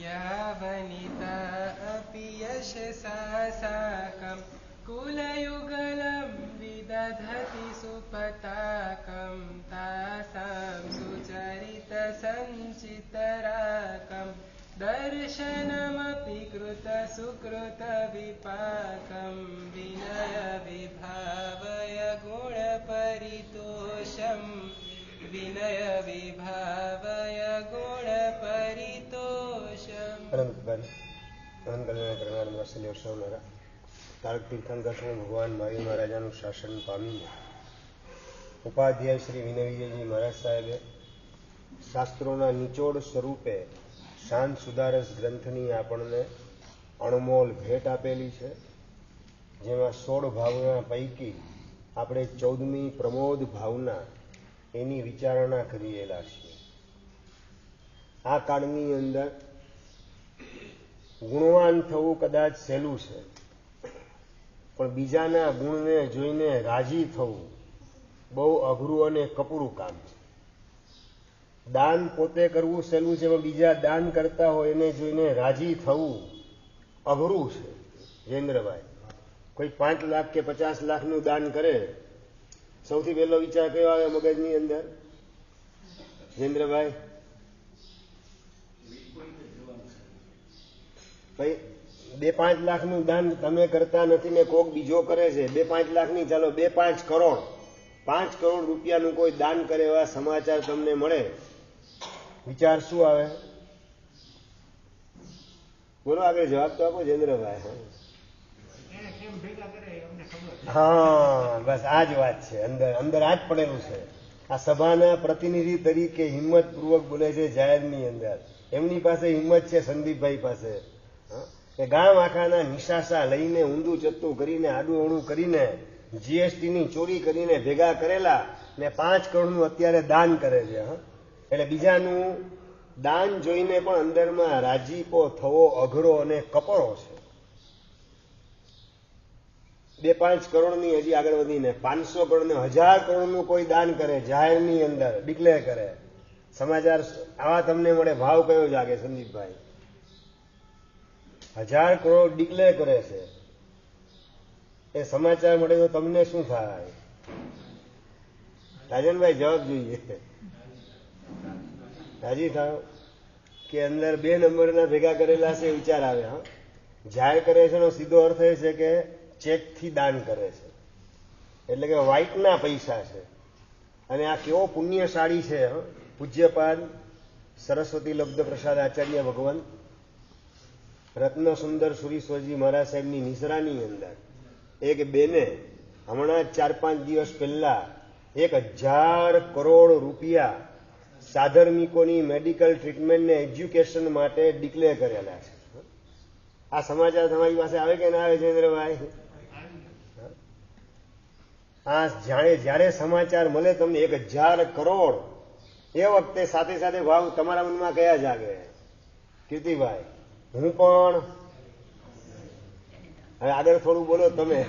यावनिता अपि यशसा साकं कुलयुगलं विदधति सुपताकं तासां सुचरितसञ्चितराकं दर्शनमपि कृतसुकृतविपाकं विनयविभावय गुणपरितोषम् विनयविभावय गुणपरितोषम्। તારક તીર્થંકર ભગવાન મારી મહારાજાનું શાસન પામીને ઉપાધ્યાય શ્રી વિનય વિજયજી મહારાજ સાહેબે શાસ્ત્રોના નિચોડ સ્વરૂપે શાંત સુધારસ ગ્રંથની આપણને અણમોલ ભેટ આપેલી છે, જેમાં 16 ભાવના પૈકી આપણે 14મી પ્રમોદ ભાવના એની વિચારણા કરેલા છીએ. આ કાળની અંદર ગુણવાન થવું કદાચ સહેલું છે, પણ બીજાના ગુણને જોઈને રાજી થવું બહુ અઘરું અને કપરું કામ છે. દાન પોતે કરવું સહેલું છે, પણ બીજા દાન કરતા હોય એને જોઈને રાજી થવું અઘરું છે. જયેન્દ્રભાઈ, કોઈ 5 લાખ કે 50 લાખનું દાન કરે, સૌથી પહેલો વિચાર કયો આવે મગજની અંદર? જયેન્દ્રભાઈ, ભાઈ 2-5 લાખનું દાન તમે કરતા નથી ને કોક બીજો કરે છે. 2-5 લાખ નહીં, ચાલો 2-5 કરોડ, 5 કરોડ રૂપિયાનું કોઈ દાન કરે એવા સમાચાર તમને મળે, વિચાર શું આવે? બોલો, આગળ જવાબ તો આપો જયેન્દ્રભાઈ. હા, બસ આ જ વાત છે. અંદર આ જ પડેલું છે. આ સભાના પ્રતિનિધિ તરીકે હિંમતપૂર્વક બોલે છે જાહેરની અંદર. એમની પાસે હિંમત છે, સંદીપભાઈ પાસે, કે ગામ આખાના નિશાસા લઈને ઊંધું ચત્તું કરીને આડું અવળું કરીને જીએસટીની ચોરી કરીને ભેગા કરેલા ને 5 કરોડનું અત્યારે દાન કરે છે. એટલે બીજાનું દાન જોઈને પણ અંદરમાં રાજીપો થવો અઘરો અને કપરો છે. 2-5 કરોડની હજી આગળ વધીને 500 કરોડ ને 1000 કરોડનું કોઈ દાન કરે, જાહેરની અંદર ડિક્લેર કરે, સમાચાર આવા તમને મળે, ભાવ કયો જાગે સંદીપભાઈ? 1000 કરોડ ડિક્લેર કરે છે, એ સમાચાર મળે તો તમને શું થાય? રાજનભાઈ જવાબ જોઈએ. રાજી થાવ કે અંદર 2 નંબરના ભેગા કરેલા છે, વિચાર આવે. જાહેર કરે છે એનો સીધો અર્થ એ છે કે ચેકથી દાન કરે છે, એટલે કે વ્હાઇટના પૈસા છે. અને આ કેવો પુણ્યશાળી છે. પૂજ્યપાદ સરસ્વતી લબ્ધ પ્રસાદ આચાર્ય ભગવાન રત્ન સુંદર સુરીશ્વરજી મહારાજ સાહેબની નિસરાની અંદર એક બેને હમણાં 4-5 દિવસ પહેલા 1000 કરોડ રૂપિયા સાધર્મિકોની મેડિકલ ટ્રીટમેન્ટ ને એજ્યુકેશન માટે ડિક્લેર કરેલા છે. આ સમાચાર તમારી પાસે આવે કે ના આવે જયેન્દ્રભાઈ? આ જ્યારે સમાચાર મળે તમને 1000 કરોડ, એ વખતે સાથે સાથે ભાવ તમારા મનમાં કયા જાગે? કીર્તિભાઈ, હું પણ, હવે આગળ થોડું બોલો તમે.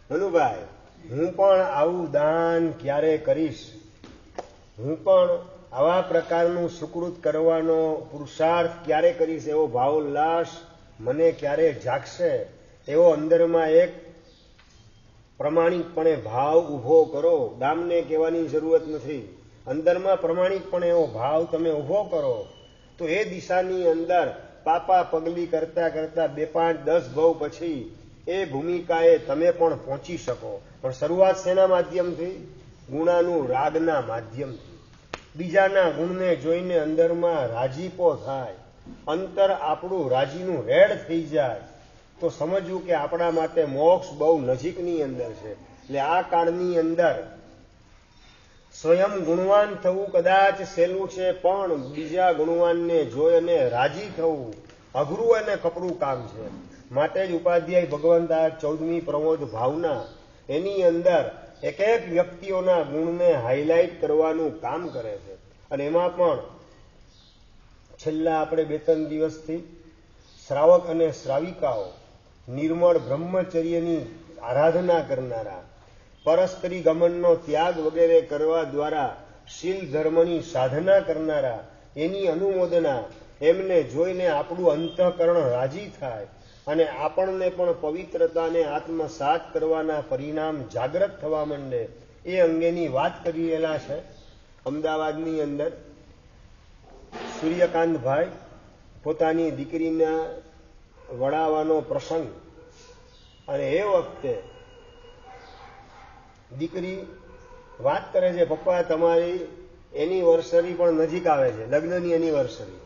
મનુભાઈ, હું પણ આવું દાન ક્યારે કરીશ, હું પણ આવા પ્રકારનું સુકૃત કરવાનો પુરુષાર્થ ક્યારે કરીશ, એવો ભાવોલ્લાસ મને ક્યારે જાગશે, એવો અંદરમાં એક પ્રમાણિકપણે ભાવ ઉભો કરો. ગામને કહેવાની જરૂરત નથી, અંદરમાં પ્રમાણિકપણે એવો ભાવ તમે ઉભો કરો તો એ દિશાની અંદર પાપા પગલી કરતા કરતા 2-5-10 ભવ પછી એ ભૂમિકાએ તમે પણ પહોંચી શકો. પણ શરૂઆત શેના માધ્યમથી? ગુણાનું રાગના માધ્યમથી. બીજાના ગુણને જોઈને અંદરમાં રાજીપો થાય, અંતર આપણું રાજીનું રેડ થઈ જાય તો સમજવું કે આપણા માટે મોક્ષ બહુ નજીકની અંદર છે. એટલે આ કાળની અંદર સ્વયં ગુણવાન થવું કદાચ સહેલું છે, પણ બીજા ગુણવાનને જોઈ અને રાજી થવું અઘરું અને કપરું કામ છે. માટે જ ઉપાધ્યાય ભગવંત આ 14મી પ્રમોદ ભાવના એની અંદર એક એક વ્યક્તિઓના ગુણને હાઇલાઇટ કરવાનું કામ કરે છે. અને એમાં પણ છેલ્લા આપણે 2-3 દિવસથી શ્રાવક અને શ્રાવિકાઓ નિર્મળ બ્રહ્મચર્યની આરાધના કરનારા, પરસ્ત્રી ગમનનો ત્યાગ વગેરે કરવા દ્વારા શીલ ધર્મની સાધના કરનારા એની અનુમોદના, એમને જોઈને આપણું અંતઃકરણ રાજી થાય અને આપણને પણ પવિત્રતાને આત્મસાત કરવાના પરિણામ જાગૃત થવા માંડે, એ અંગેની વાત કરી રહેલા છે. અમદાવાદની અંદર સૂર્યકાંતભાઈ પોતાની દીકરીના વડાવાનો પ્રસંગ, અને એ વખતે દીકરી વાત કરે છે, પપ્પા તમારી એનિવર્સરી પણ નજીક આવે છે, લગ્નની એનિવર્સરી,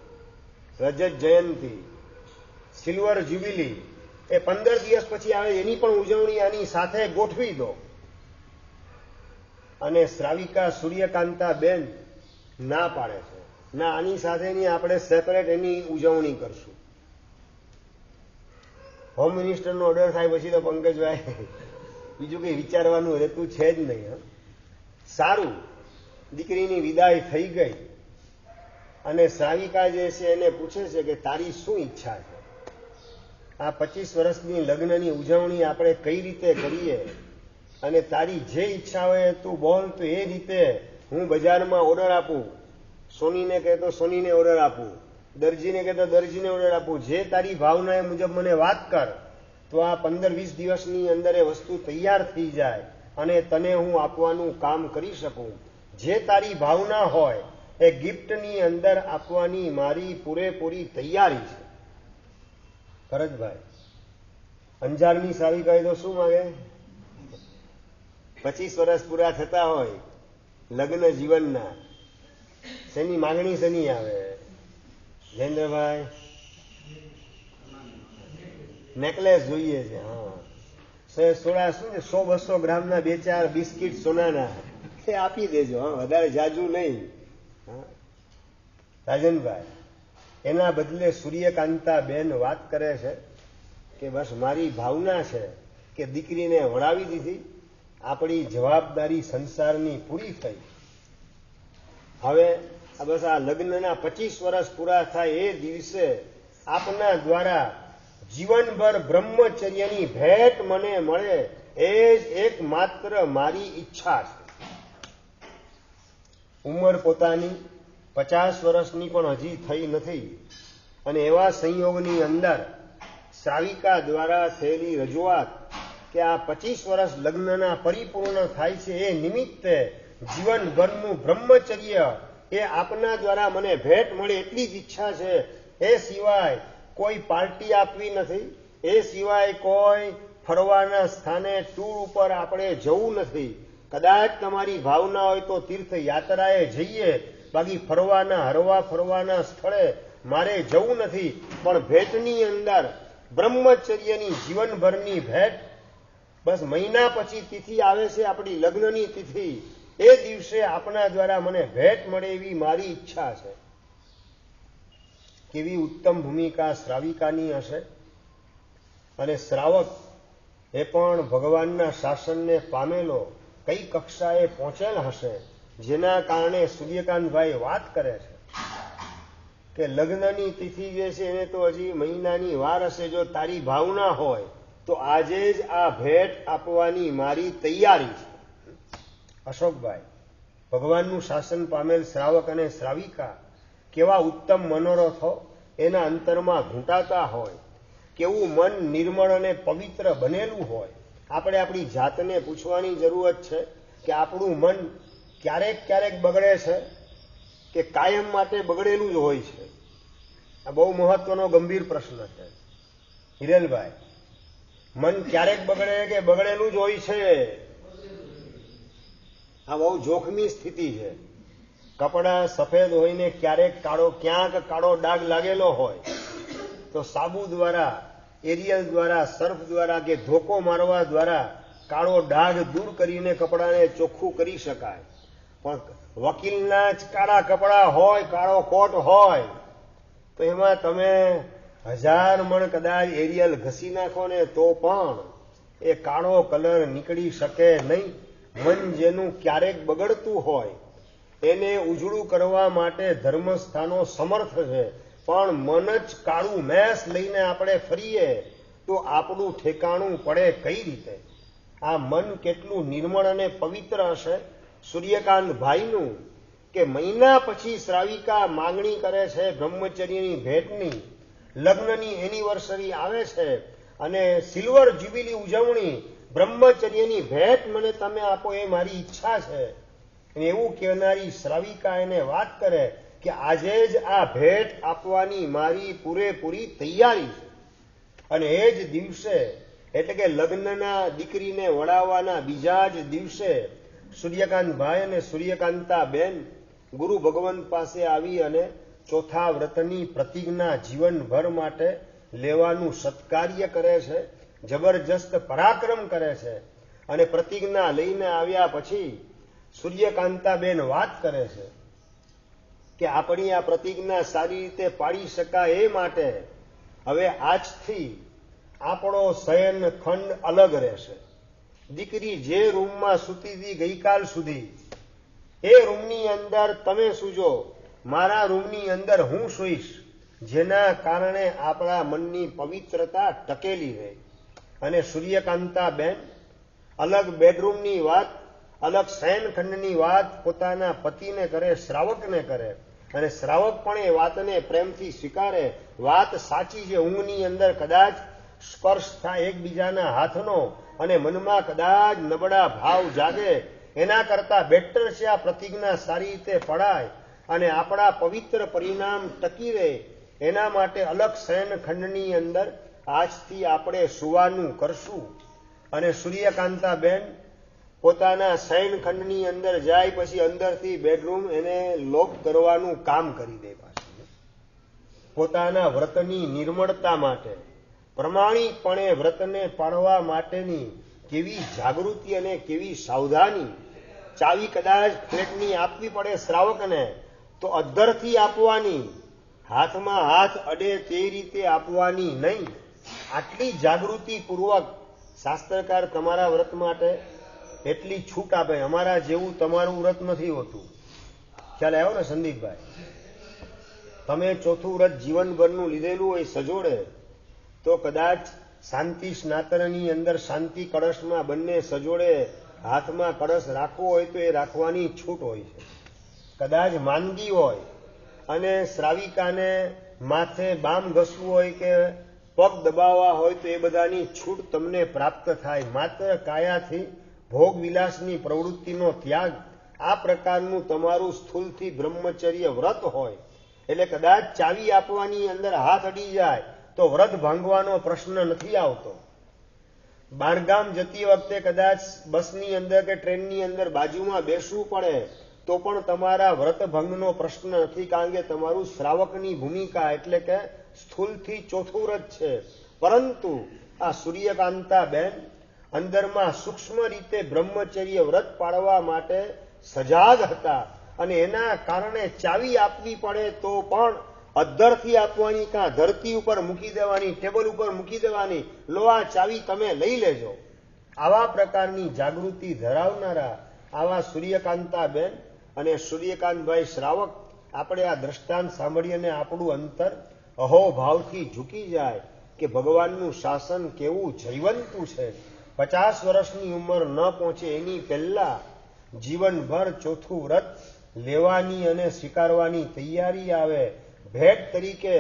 રજત જયંતિ, સિલ્વર જ્યુબિલી એ 15 દિવસ પછી આવે, એની પણ ઉજવણી આની સાથે ગોઠવી દો. અને શ્રાવિકા સૂર્યકાંતા બેન ના પાડે છે, ના આની સાથેની આપણે સેપરેટ એની ઉજવણી કરશું. હોમ મિનિસ્ટરનો ઓર્ડર થાય પછી તો પંકજભાઈ બીજું કંઈ વિચારવાનું રહેતું છે જ નહીં. સારું, દીકરીની વિદાય થઈ ગઈ અને શ્રાવિકા જે છે એને પૂછે છે કે તારી શું ઈચ્છા છે? આ 25 વર્ષની લગ્નની ઉજવણી આપણે કઈ રીતે કરીએ, અને તારી જે ઈચ્છા હોય તું બોલ, તો એ રીતે હું બજારમાં ઓર્ડર આપું, સોનીને કહેતો સોનીને ઓર્ડર આપું, દરજીને કહેતો દરજીને ઓર્ડર આપું, જે તારી ભાવના એ મુજબ મને વાત કર, તો આ 15-20 દિવસની અંદર એ વસ્તુ તૈયાર થઈ જાય અને તને હું આપવાનું કામ કરી શકું. જે તારી ભાવના હોય એ ગિફ્ટની અંદર આપવાની મારી પૂરેપૂરી તૈયારી છે. ભરતભાઈ, અંજારની શ્રાવિકાએ તો શું માંગે? 25 વર્ષ પૂરા થતા હોય લગ્ન જીવનના, શેની માંગણી શેની આવે? જયેન્દ્રભાઈ, નેકલેસ જોઈએ છે. હા, સોળા શું છે, 100-200 ગ્રામના 2-4 બિસ્કીટ સોનાના એ આપી દેજો. હા, વધારે જાજુ નહીં. રાજનભાઈ, એના બદલે સૂર્યકાંતા બેન વાત કરે છે કે બસ મારી ભાવના છે કે દીકરીને વળાવી દીધી, આપણી જવાબદારી સંસારની પૂરી થઈ. હવે બસ આ લગ્નના 25 વર્ષ પૂરા થાય એ દિવસે આપના દ્વારા જીવનભર બ્રહ્મચર્યની ભેટ મને મળે, એ જ એકમાત્ર મારી ઈચ્છા છે. ઉંમર પોતાની 50 વર્ષની પણ હજી થઈ નથી, અને એવા સંયોગની અંદર શ્રાવિકા દ્વારા થયેલી રજૂઆત કે આ 25 વર્ષ લગ્નના પરિપૂર્ણ થાય છે, એ નિમિત્તે જીવનભરનું બ્રહ્મચર્ય એ આપના દ્વારા મને ભેટ મળે એટલી જ ઈચ્છા છે. એ સિવાય કોઈ પાર્ટી આપવી નથી, એ સિવાય કોઈ ફરવાના સ્થાને ટૂર ઉપર આપણે જવું નથી. કદાચ તમારી ભાવના હોય તો તીર્થયાત્રાએ જઈએ, બાકી હરવા ફરવાના સ્થળે મારે જવું નથી. પણ ભેટની અંદર બ્રહ્મચર્યની જીવનભરની ભેટ, બસ મહિના પછી તિથિ આવે છે આપણી લગ્નની તિથિ, એ દિવસે આપના દ્વારા મને ભેટ મળે એવી મારી ઈચ્છા છે. કેવી ઉત્તમ ભૂમિકા શ્રાવિકાની હશે. અને શ્રાવક એ પણ ભગવાનના શાસનને પામેલો કઈ કક્ષાએ પહોંચેલ હશે, જેના કારણે સૂર્યકાંતભાઈ વાત કરે છે કે લગ્નની તિથિ જે છે એને તો હજી મહિનાની વાર હશે. જો તારી ભાવના હોય તો આજે જ આ ભેટ આપવાની મારી તૈયારી છે. અશોકભાઈ, ભગવાનનું શાસન પામેલ શ્રાવક અને શ્રાવિકા કેવા ઉત્તમ મનોરથો એના અંતરમાં ઘૂંટાતા હોય, કેવું મન નિર્મળ અને પવિત્ર બનેલું હોય. આપણે આપણી જાતને પૂછવાની જરૂરત છે કે આપણું મન ક્યારેક ક્યારેક બગડે છે કે કાયમ માટે બગડેલું જ હોય છે? આ બહુ મહત્વનો ગંભીર પ્રશ્ન છે. હિરેલભાઈ, મન ક્યારેક બગડે કે બગડેલું જ હોય છે? આ બહુ જોખમી સ્થિતિ છે. કપડા સફેદ હોઈને ક્યાંક કાળો ડાઘ લાગેલો હોય તો સાબુ દ્વારા, એરિયલ દ્વારા, સર્ફ દ્વારા કે ધોકો મારવા દ્વારા કાળો ડાઘ દૂર કરીને કપડાને ચોખ્ખું કરી શકાય. પણ વકીલના જ કાળા કપડા હોય, કાળો કોટ હોય, તો એમાં તમે 1000 મણ કદાચ એરિયલ ઘસી નાખો ને તો પણ એ કાળો કલર નીકળી શકે નહીં. મન જેનું ક્યારેક બગડતું હોય એને ઉજળું કરવા માટે ધર્મસ્થાનો સમર્થ છે, પણ મન જ કાળું મેસ લઈને આપણે ફરીએ તો આપણું ઠેકાણું પડે કઈ રીતે? આ મન કેટલું નિર્મળ અને પવિત્ર હશે સૂર્યકાંત ભાઈનું, કે મહિના પછી શ્રાવિકા માંગણી કરે છે બ્રહ્મચર્યની ભેટની, લગ્નની એનિવર્સરી આવે છે અને સિલ્વર જ્યુબિલી ઉજવણી, બ્રહ્મચર્યની ભેટ મને તમે આપો એ મારી ઈચ્છા છે. એવું કહેનારી શ્રાવિકા એને વાત કરે કે આજે જ આ ભેટ આપવાની મારી પૂરેપૂરી તૈયારી છે. અને એ જ દિવસે એટલે કે લગ્નના દીકરીને વળાવવાના બીજા જ દિવસે સૂર્યકાંતભાઈ અને સૂર્યકાંતાબેન ગુરુ ભગવંત પાસે આવી અને ચોથા વ્રતની પ્રતિજ્ઞા જીવનભર માટે લેવાનું સત્કાર્ય કરે છે, જબરજસ્ત પરાક્રમ કરે છે. અને પ્રતિજ્ઞા લઈને આવ્યા પછી સૂર્યકાંતાબેન વાત કરે છે કે આપણી આ પ્રતિજ્ઞા સારી રીતે પાડી શકાય એ માટે હવે આજથી આપણો શયન ખંડ અલગ રહેશે. દીકરી જે રૂમમાં સૂતી હતી ગઈકાલ સુધી એ રૂમની અંદર તમે સૂજો, મારા રૂમની અંદર હું સૂઈશ, જેના કારણે આપણા મનની પવિત્રતા ટકેલી રહે. અને સૂર્યકાંતાબેન અલગ બેડરૂમની વાત, અલગ શયનખંડની વાત પોતાના પતિને કરે, શ્રાવકને કરે. અને શ્રાવક પણ એ વાતને પ્રેમથી સ્વીકારે. વાત સાચી છે, ઊંઘની અંદર કદાચ સ્પર્શ થાય એકબીજાના હાથનો અને મનમાં કદાચ નબળા ભાવ જાગે, એના કરતા બેટર છે આ પ્રતિજ્ઞા સારી રીતે પડાય અને આપણા પવિત્ર પરિણામ ટકી રહે. એના માટે અલગ શયનખંડની અંદર આજથી આપણે સુવાનું કરશું. અને સૂર્યકાંતાબેન પોતાના શયનખંડની અંદર જાય પછી અંદરથી બેડરૂમ એને લોક કરવાનું કામ કરી દે. પાછું પોતાના વ્રતની નિર્મળતા માટે, પ્રમાણિકપણે વ્રતને પાળવા માટેની કેવી જાગૃતિ અને કેવી સાવધાની. ચાવી કદાચ ફ્લેટની આપવી પડે શ્રાવકને તો અદ્ધરથી આપવાની, હાથમાં હાથ અડે તે રીતે આપવાની નહીં. આટલી જાગૃતિપૂર્વક શાસ્ત્રકાર તમારા વ્રત માટે એટલી છૂટ આપે. અમારા જેવું તમારું વ્રત નથી હોતું. ખ્યાલ આવ્યો ને સંદીપભાઈ? તમે ચોથું વ્રત જીવનભરનું લીધેલું હોય સજોડે તો કદાચ શાંતિ સ્નાતનની અંદર શાંતિ કળશમાં બંને સજોડે હાથમાં કળશ રાખવો હોય તો એ રાખવાની છૂટ હોય છે. કદાચ માંદગી હોય અને શ્રાવિકાને માથે બામ ઘસવું હોય કે પગ દબાવવા હોય તો એ બધાની છૂટ તમને પ્રાપ્ત થાય. માત્ર કાયાથી ભોગ વિલાસની પ્રવૃત્તિનો ત્યાગ, આ પ્રકારનું તમારું સ્થૂલથી બ્રહ્મચર્ય વ્રત હોય એટલે કદાચ ચાવી આપવાની અંદર હાથ અડી જાય તો વ્રત ભાંગવાનો પ્રશ્ન નથી આવતો. બારગામ જતી વખતે કદાચ બસની અંદર કે ટ્રેનની અંદર બાજુમાં બેસવું પડે તો પણ તમારા વ્રત ભંગનો પ્રશ્ન નથી, કારણ કે તમારું શ્રાવકની ભૂમિકા એટલે કે સ્થૂલથી ચોથું વ્રત છે. પરંતુ આ સૂર્યકાંતાબેન અંદરમાં સૂક્ષ્મ રીતે બ્રહ્મચર્ય વ્રત પાળવા માટે સજાગ હતા અને એના કારણે ચાવી આપવી પડે તો પણ અદ્ધરથી આપવાની, કાં ધરતી ઉપર મૂકી દેવાની, ટેબલ ઉપર મૂકી દેવાની, લો આ ચાવી તમે લઈ લેજો. આવા પ્રકારની જાગૃતિ ધરાવનારા આવા સૂર્યકાંતાબેન અને સૂર્યકાંતભાઈ શ્રાવક આપણે આ દ્રષ્ટાંત સાંભળી અને આપણું અંતર અહોભાવથી ઝૂકી જાય કે ભગવાનનું શાસન કેવું જયવંતું છે. 50 વર્ષની ઉંમર ન પહોંચે એની પહેલા જીવનભર ચોથું વ્રત લેવાની અને સ્વીકારવાની તૈયારી આવે. ભેટ તરીકે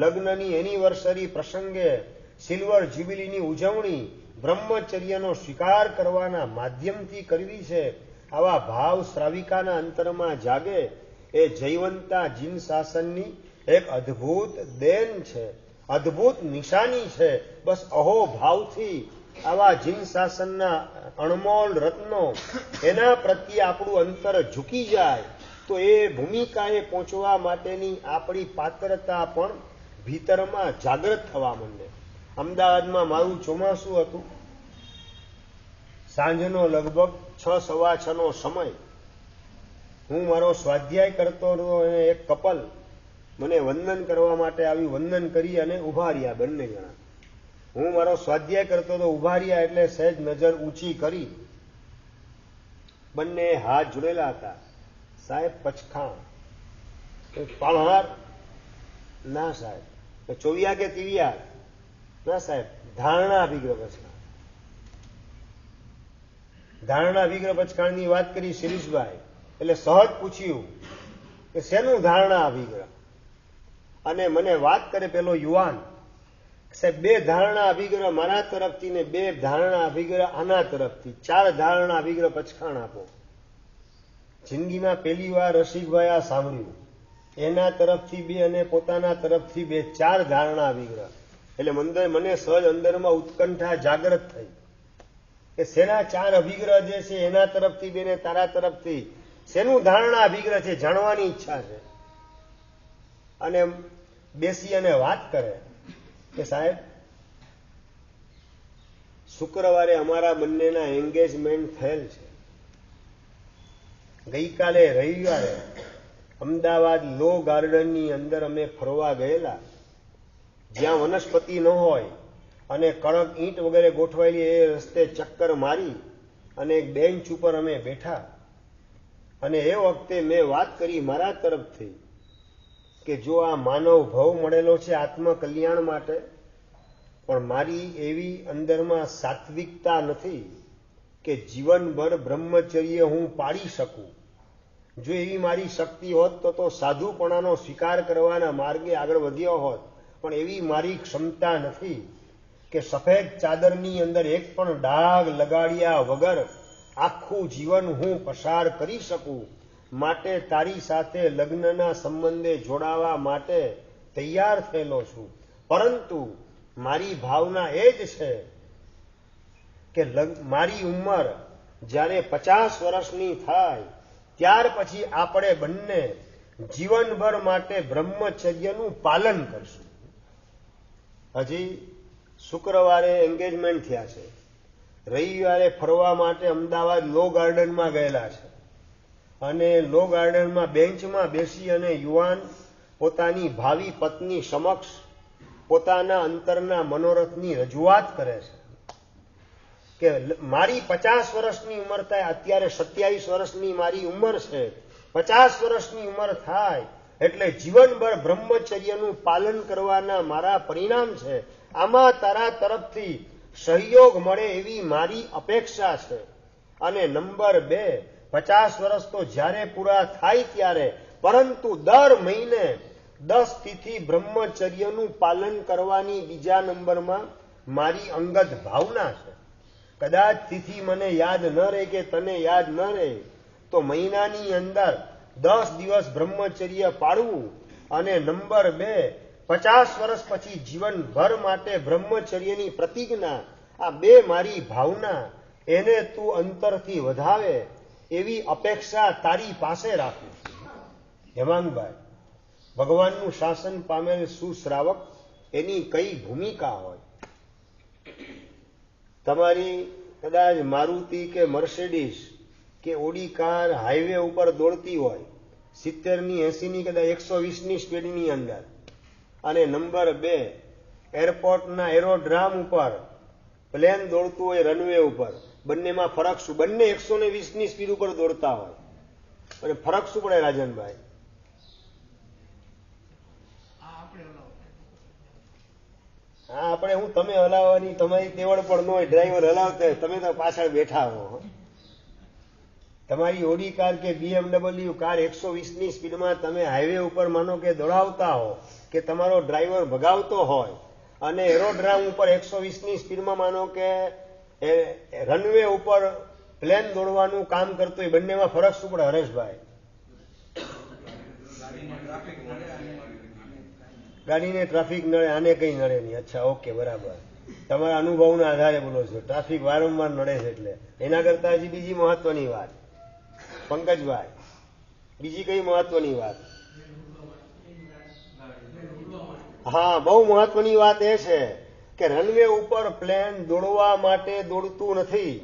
લગ્નની એનિવર્સરી પ્રસંગે સિલ્વર જ્યુબિલીની ઉજવણી બ્રહ્મચર્યનો સ્વીકાર કરવાના માધ્યમથી કરવી છે. આવા ભાવ શ્રાવિકાના અંતરમાં જાગે એ જયવંતા જીન શાસનની એક અદ્ભુત દેન છે, અદ્ભુત નિશાની છે. બસ અહોભાવથી આવા જીન શાસનના અણમોલ રત્નો એના પ્રત્યે આપણું અંતર ઝૂકી જાય તો એ ભૂમિકાએ પહોંચવા માટેની આપણી પાત્રતા પણ ભીતરમાં જાગૃત થવા માંડે. અમદાવાદમાં મારું ચોમાસું હતું. સાંજનો લગભગ 6:15 સમય હું મારો સ્વાધ્યાય કરતો હતો અને એક કપલ મને વંદન કરવા માટે આવ્યું. વંદન કરી અને ઉભા રહ્યા બંને જણા. હું મારો સ્વાધ્યાય કરતો તો ઉભા રહ્યા એટલે સહેજ નજર ઊંચી કરી બંને હાથ જોડેલા હતા. સાહેબ પચખાણ પાળહાર ના સાહેબ, ચોવિયા કે તીવિયા ના સાહેબ, ધારણા અભિગ્રહ પચખાણ. ધારણા અભિગ્રહ પચખાણની વાત કરી શિરીષભાઈ એટલે સહજ પૂછ્યું કે શેનું ધારણા અભિગ્રહ? અને મને વાત કરે પેલો યુવાન, સાહેબ 2 ધારણા અભિગ્રહ મારા તરફથી ને 2 ધારણા અભિગ્રહ આના તરફથી, 4 ધારણા અભિગ્રહ પચખાણ આપો. જિંદગીમાં પહેલી વાર રસિકભાઈ આ સાંભળ્યું. એના તરફથી 2 અને પોતાના તરફથી 2, 4 ધારણા અભિગ્રહ. એટલે મને સહજ અંદરમાં ઉત્કંઠા જાગૃત થઈ કે શેના 4 અભિગ્રહ જે છે એના તરફથી 2 ને તારા તરફથી શેનું ધારણા અભિગ્રહ છે જાણવાની ઈચ્છા છે. અને બેસી અને વાત કરે કે સાહેબ શુક્રવારે અમારા બંનેના એન્ગેજમેન્ટ થયેલ છે. ગઈકાલે રવિવારે અમદાવાદ લો ગાર્ડનની અંદર અમે ફરવા ગયેલા, જ્યાં વનસ્પતિ ન હોય અને કડક ઈંટ વગેરે ગોઠવાયેલી એ રસ્તે ચક્કર મારી અને એક બેન્ચ ઉપર અમે બેઠા. અને એ વખતે મેં વાત કરી મારા તરફથી કે જો આ માનવ ભવ મળેલો છે આત્મકલ્યાણ માટે, પણ મારી એવી અંદરમાં સાત્વિકતા નથી કે જીવનભર બ્રહ્મચર્ય હું પાળી શકું. જો એવી મારી શક્તિ હોત તો સાધુપણાનો સ્વીકાર કરવાના માર્ગે આગળ વધ્યો હોત, પણ એવી મારી ક્ષમતા નથી કે સફેદ ચાદરની અંદર એક પણ ડાઘ લગાડ્યા વગર આખું જીવન હું પસાર કરી શકું. માટે તારી સાથે લગ્નના સંબંધે જોડાવા માટે તૈયાર થયેલો છું. પરંતુ મારી ભાવના એ જ છે કે મારી ઉંમર જ્યારે 50 વર્ષની થાય ત્યાર પછી આપણે બંને જીવનભર માટે બ્રહ્મચર્યનું પાલન કરશું. હજી શુક્રવારે એન્ગેજમેન્ટ થયા છે, રવિવારે ફરવા માટે અમદાવાદ લો ગાર્ડનમાં ગયેલા છે. અને લો ગાર્ડનમાં બેન્ચમાં બેસી અને યુવાન પોતાની ભાવિ પત્ની સમક્ષ પોતાના અંતરના મનોરથની રજૂઆત કરે છે કે મારી 50 વર્ષની ઉંમર થાય, અત્યારે 27 વર્ષની મારી ઉંમર છે, 50 વર્ષની ઉંમર થાય એટલે જીવનભર બ્રહ્મચર્યનું પાલન કરવાના મારા પરિણામ છે. આમાં તારા તરફથી સહયોગ મળે એવી મારી અપેક્ષા છે. અને નંબર 2, 50 વર્ષ તો જ્યારે પૂરા થાય ત્યારે, પરંતુ દર મહિને 10 તિથિ બ્રહ્મચર્યનું પાલન કરવાની બીજા નંબરમાં મારી અંગત ભાવના છે. કદાચ તિથિ મને યાદ ન રહે કે તને યાદ ન રહે તો મહિનાની અંદર 10 દિવસ બ્રહ્મચર્ય પાળવું. અને નંબર 2, 50 વર્ષ પછી જીવનભર માટે બ્રહ્મચર્યની પ્રતિજ્ઞા. આ 2 મારી ભાવના, એને તું અંતરથી વધાવે એવી અપેક્ષા તારી પાસે રાખું. હેમાંગભાઈ, ભગવાનનું શાસન પામેલ સુશ્રાવક, એની કઈ ભૂમિકા હોય? તમારી કદાચ મારુતિ કે મર્સિડીઝ કે ઓડી કાર હાઈવે ઉપર દોડતી હોય 70ની 80ની કદાચ 120ની સ્પીડની અંદર, અને નંબર 2, એરપોર્ટના એરોડ્રામ ઉપર પ્લેન દોડતું હોય રનવે ઉપર, બંનેમાં ફરક શું? બંને 120ની સ્પીડ ઉપર દોડતા હોય, અને ફરક શું પડે રાજનભાઈ? હા, આપણે હું તમે હલાવવાની તમારી તેવડ પણ ન હોય, ડ્રાઈવર હલાવતા હોય, તમે તો પાછળ બેઠા હો. તમારી ઓડી કાર કે BMW કાર 120ની સ્પીડમાં તમે હાઈવે ઉપર માનો કે દોડાવતા હો, કે તમારો ડ્રાઈવર ભગાવતો હોય, અને એરોડ્રામ ઉપર 120ની સ્પીડમાં માનો કે રનવે ઉપર પ્લેન દોડવાનું કામ કરતું હોય, બંનેમાં ફરક શું પડે હરેશભાઈ? ગાડીને ટ્રાફિક નડે, આને કઈ નડે નહીં. અચ્છા, ઓકે, બરાબર. તમારા અનુભવના આધારે બોલો છો. ટ્રાફિક વારંવાર નડે છે એટલે. એના કરતા હજી બીજી મહત્વની વાત, પંકજભાઈ, બીજી કઈ મહત્વની વાત? હા, બહુ મહત્વની વાત એ છે કે રનવે ઉપર પ્લેન દોડવા માટે દોડતું નથી.